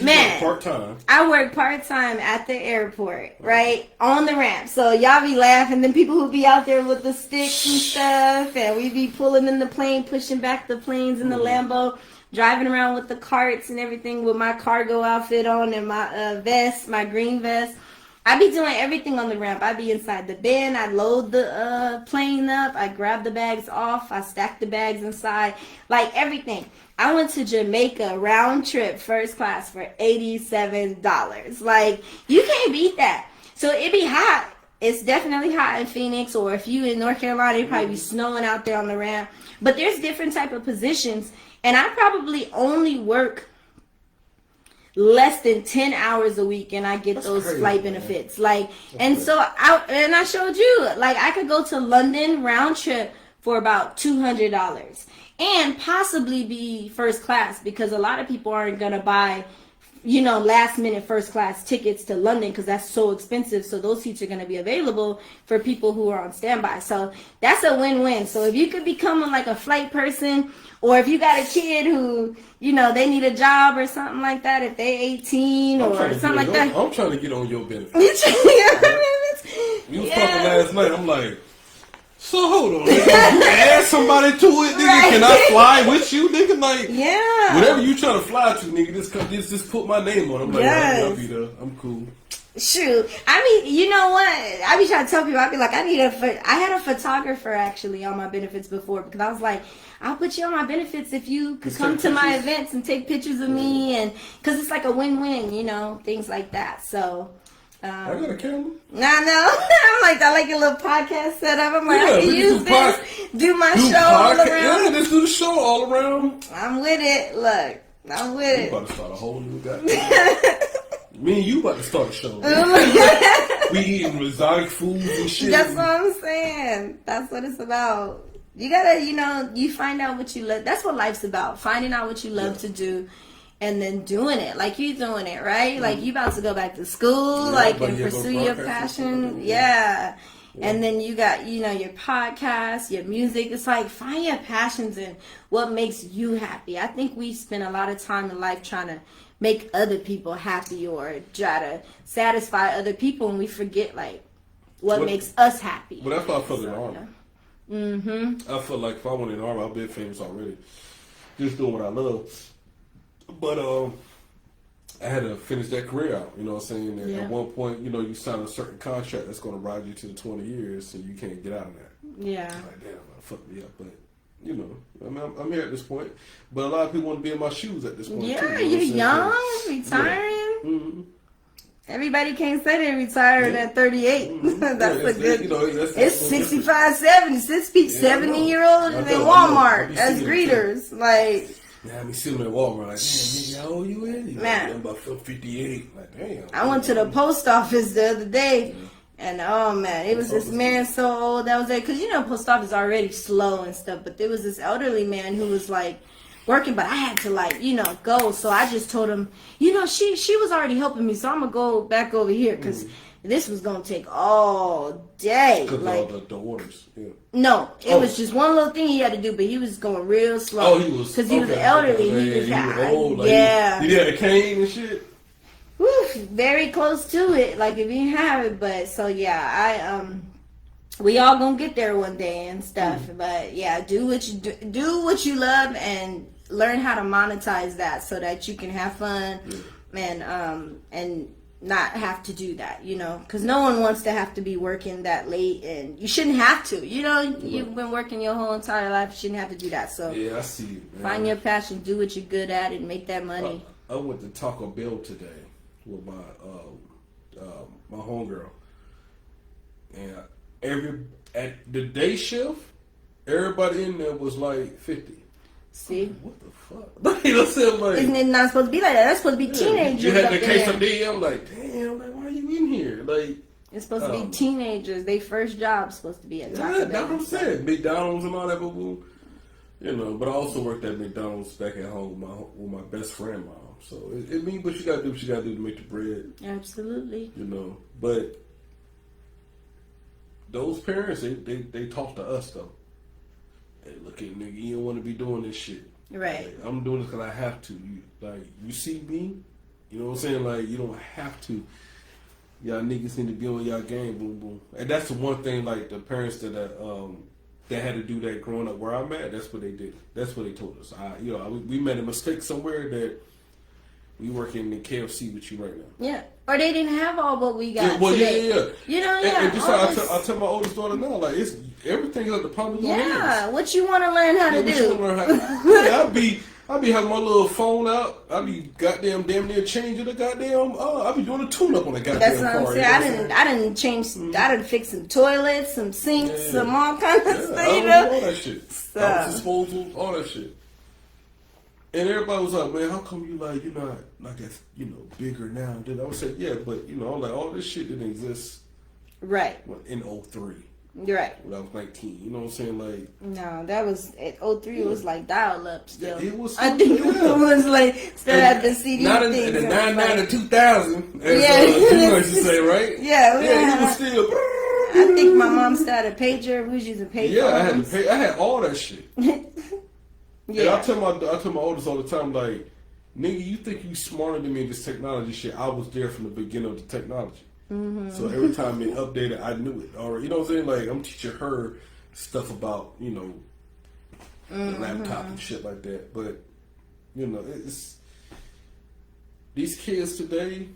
man, part-time. I work part-time at the airport, right? On the ramp. So y'all be laughing. Then people who be out there with the sticks and stuff, and we be pulling in the plane, pushing back the planes in the Lambo, driving around with the carts and everything with my cargo outfit on and my vest, my green vest. I be doing everything on the ramp. I be inside the bin. I load the plane up. I grab the bags off. I stack the bags inside. Like everything. I went to Jamaica round trip first class for $87. Like, you can't beat that. So it be hot. It's definitely hot in Phoenix, or if you in North Carolina, it probably be snowing out there on the ramp. But there's different type of positions, and I probably only work less than 10 hours a week, and I get That's those crazy, flight benefits. Like, and so I showed you, like, I could go to London round trip for about $200 and possibly be first class, because a lot of people aren't gonna buy last minute first class tickets to London because that's so expensive. So those seats are going to be available for people who are on standby. So that's a win-win. So if you could become like a flight person, or if you got a kid who, they need a job or something like that, if they 18 or something like that. I'm trying to get on your benefit. You was Yeah. talking last night. I'm like, so hold on, nigga. You add somebody to it, nigga. Right. Can I fly with you, nigga? Like, yeah, whatever you trying to fly to, nigga. Just put my name on it. I'm like, yes. I'll be there. I'm cool. Shoot, I mean, you know what? I be trying to tell people, I be like, I had a photographer actually on my benefits before, because I was like, I'll put you on my benefits if you could come to my events and take pictures of me, and because it's like a win-win, things like that. So. I got a camera. No. I like your little podcast setup. I'm like, I can use this, do my show all around. Yeah, let's do the show all around. I'm with it. Look, I'm with it. We about to start a whole new guy. Me and you about to start a show. We eating exotic foods and shit. That's what I'm saying. That's what it's about. You gotta, you find out what you love. That's what life's about. Finding out what you love to do. And then doing it, like you doing it, right? Like you about to go back to school, and pursue your passion. Yeah. And then you got, your podcast, your music. It's like, find your passions and what makes you happy. I think we spend a lot of time in life trying to make other people happy or try to satisfy other people, and we forget, like, what makes us happy. Well, that's why I feel in the Army. Mm-hmm. I feel like if I went in the Army, I'd be famous already. Just doing what I love. But I had to finish that career out, you know what I'm saying? And at one point, you sign a certain contract that's going to ride you to the 20 years, so you can't get out of that. Yeah. I'm like, damn, fuck me up. But, I'm here at this point. But a lot of people want to be in my shoes at this point, too. Yeah, you're young, retiring. Yeah. Mm-hmm. Everybody can't say they retired at 38. Mm-hmm. That's a good. It's 65, 70. 70-year-olds in Walmart as greeters. Like. Yeah, me sitting at Walmart like, damn, nigga, how old you is? Man. I'm about 58. Like, damn. I went to the post office the other day, and oh man, it was this man so old that was there. Cause post office is already slow and stuff, but there was this elderly man who was like working, but I had to go. So I just told him, she was already helping me, so I'm gonna go back over here because this was gonna take all day. Because all the orders. Yeah. No, it was just one little thing he had to do, but he was going real slow. Oh, he was because he was elderly. Man, he was old. Like, yeah. He had a cane and shit. Woo, very close to it. Like if you have it, but so yeah, we all gonna get there one day and stuff. But yeah, do what you love and learn how to monetize that so that you can have fun and not have to do that, because no one wants to have to be working that late, and you shouldn't have to. You've been working your whole entire life. You shouldn't have to do that. So yeah, I see you, man. Find your passion, do what you're good at, and make that money. I went to Taco Bell today with my my homegirl, and at the day shift, everybody in there was like 50. See? What the fuck? You know what I'm saying? Like, isn't it not supposed to be like that? That's supposed to be teenagers. You had up the there. quesadilla. I'm like, damn, like, why are you in here? Like, it's supposed to be teenagers. Their first job's supposed to be at Taco Bell. That's what I'm saying. McDonald's and all that, boo. But I also worked at McDonald's back at home with my best friend mom. So it means what you gotta do. What you gotta do to make the bread. Absolutely. But those parents, they talk to us though. Hey, look at nigga, you don't want to be doing this shit. Right. Like, I'm doing this because I have to. You see me, you know what I'm saying? Like, you don't have to. Y'all niggas need to be on y'all game, boom, boom. And that's the one thing, like, the parents that had to do that growing up where I'm at, that's what they did. That's what they told us. We made a mistake somewhere that we working in KFC with you right now. Yeah. Or they didn't have all what we got today. Yeah. And just I tell my oldest daughter now, like, it's everything's at the palm of your hands. Yeah, what you want to learn how to do. I'll be having my little phone out. I'll be damn near changing the goddamn. I'll be doing a tune-up on the goddamn That's what car. I'm saying. I didn't change. I didn't fix some toilets, some sinks, some all kinds of stuff. All that shit. So. House disposal, all that shit. And everybody was like, man, how come you're not, I guess, bigger now? Then I would say, yeah, but, I'm like, all this shit didn't exist. Right. In 03. Right. When I was 19. You know what I'm saying? Like, no, that was, at 03, it was like dial-up still. Yeah, it was. I think it was like, still had the CD not in things. the 99 to 2000, as yeah. you used to say, right? Yeah. It was still. I think my mom still had a pager. We was using pager. Yeah, I had all that shit. Yeah. And I tell my oldest all the time, like, nigga, you think you smarter than me in this technology shit? I was there from the beginning of the technology. Mm-hmm. So every time it updated, I knew it. Or you know what I'm saying? Like, I'm teaching her stuff about the laptop and shit like that. But it's these kids today.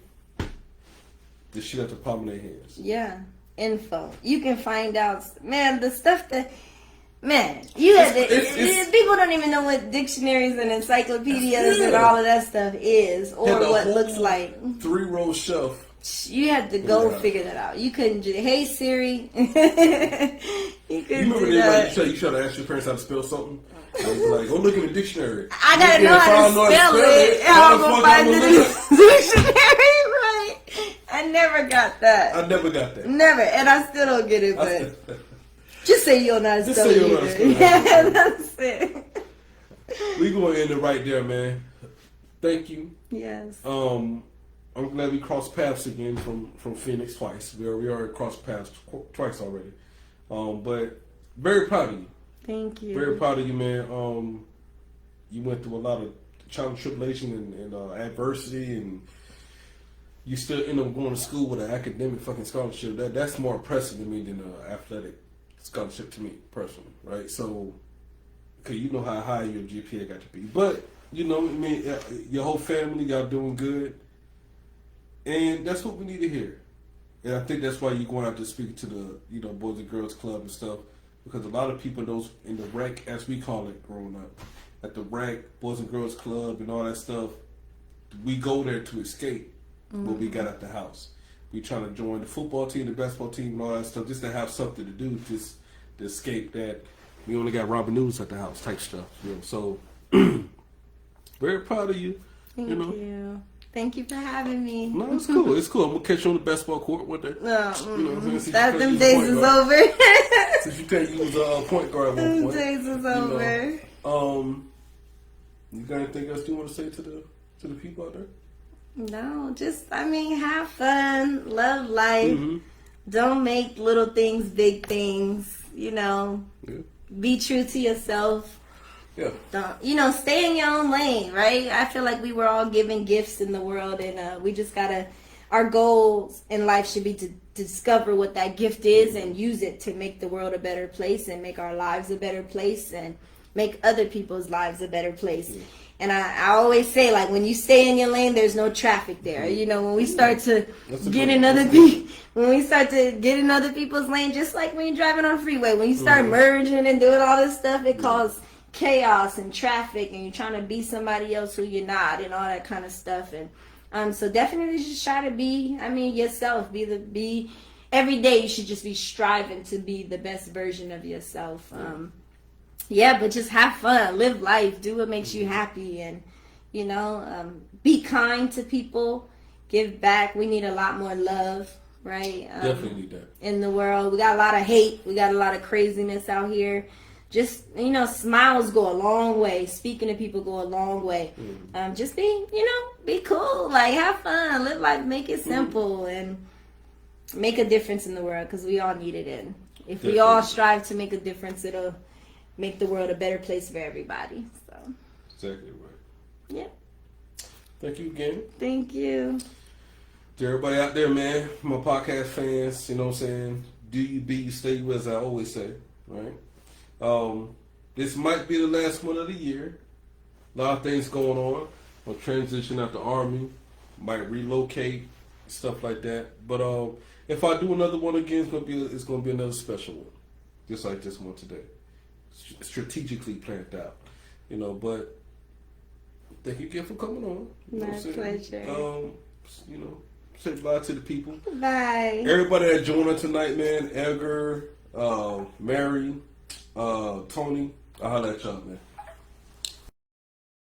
This shit at the palm of their hands. Yeah, info. You can find out, man. The stuff that. Man, people don't even know what dictionaries and encyclopedias and all of that stuff is, or what looks like. 3-row shelf. You had to go figure that out. You couldn't just, hey Siri. You remember that? You try to ask your parents how to spell something? Like, go look in the dictionary. I gotta know how to spell it. How I'm gonna find the dictionary, right? I never got that. Never, and I still don't get it, but. Just say you don't know how to spell it. Yeah, that's it. We gonna end it right there, man. Thank you. Yes. I'm glad we crossed paths again from Pheonix twice. We already crossed paths twice already. But very proud of you. Thank you. Very proud of you, man. You went through a lot of trial and tribulation and adversity, and you still end up going to school with an academic fucking scholarship. That's more impressive to me than an athletic scholarship to me personally, right? So, because you know how high your GPA got to be, but your whole family, y'all doing good, and that's what we need to hear. And I think that's why you're going out to speak to the Boys and Girls Club and stuff, because a lot of people in the rec, as we call it growing up, at the rec, Boys and Girls Club and all that stuff, we go there to escape what we got at the house. We trying to join the football team, the basketball team, and all that stuff, just to have something to do, just to escape that we only got Robin News at the house type stuff. So Very proud of you. Thank you know. you. Thank you for having me. No, it's cool. It's cool. I'm gonna catch you on the basketball court one day. No, You know what I'm saying? Since you that can't them use days point is guard. over. Since you can't use a point guard at one Them point. days is you know. over. You got anything else you want to say to the people out there? No, just have fun, love life. Mm-hmm. Don't make little things big things. Yeah. Be true to yourself. Yeah. Don't stay in your own lane, right? I feel like we were all given gifts in the world, and we just gotta. Our goals in life should be to discover what that gift is and use it to make the world a better place and make our lives a better place and make other people's lives a better place. Yeah. And I always say, like, when you stay in your lane, there's no traffic there. When we start to get in other people's lane, just like when you're driving on a freeway, when you start merging and doing all this stuff, it causes chaos and traffic, and you're trying to be somebody else who you're not, and all that kind of stuff. And so definitely just try to be, yourself. Be every day. You should just be striving to be the best version of yourself. But just have fun, live life, do what makes you happy, and be kind to people, give back. We need a lot more love, right? Definitely need that in the world. We got a lot of hate, we got a lot of craziness out here. Just smiles go a long way. Speaking to people go a long way. Just be cool, like have fun, live life, make it simple, and make a difference in the world, because we all need it. And if we all strive to make a difference, it'll make the world a better place for everybody. So exactly right. Yeah. Thank you again. Thank you. To everybody out there, man, my podcast fans, you know what I'm saying? Do you be, you stay you, as I always say, right? This might be the last one of the year. A lot of things going on. I'll transition out the Army, might relocate, stuff like that. But if I do another one again, it's gonna be another special one, just like this one today. Strategically planned out, But thank you again for coming on. My pleasure. Say bye to the people. Bye. Everybody that joined us tonight, man. Edgar, Mary, Tony. I'll holler at y'all, man.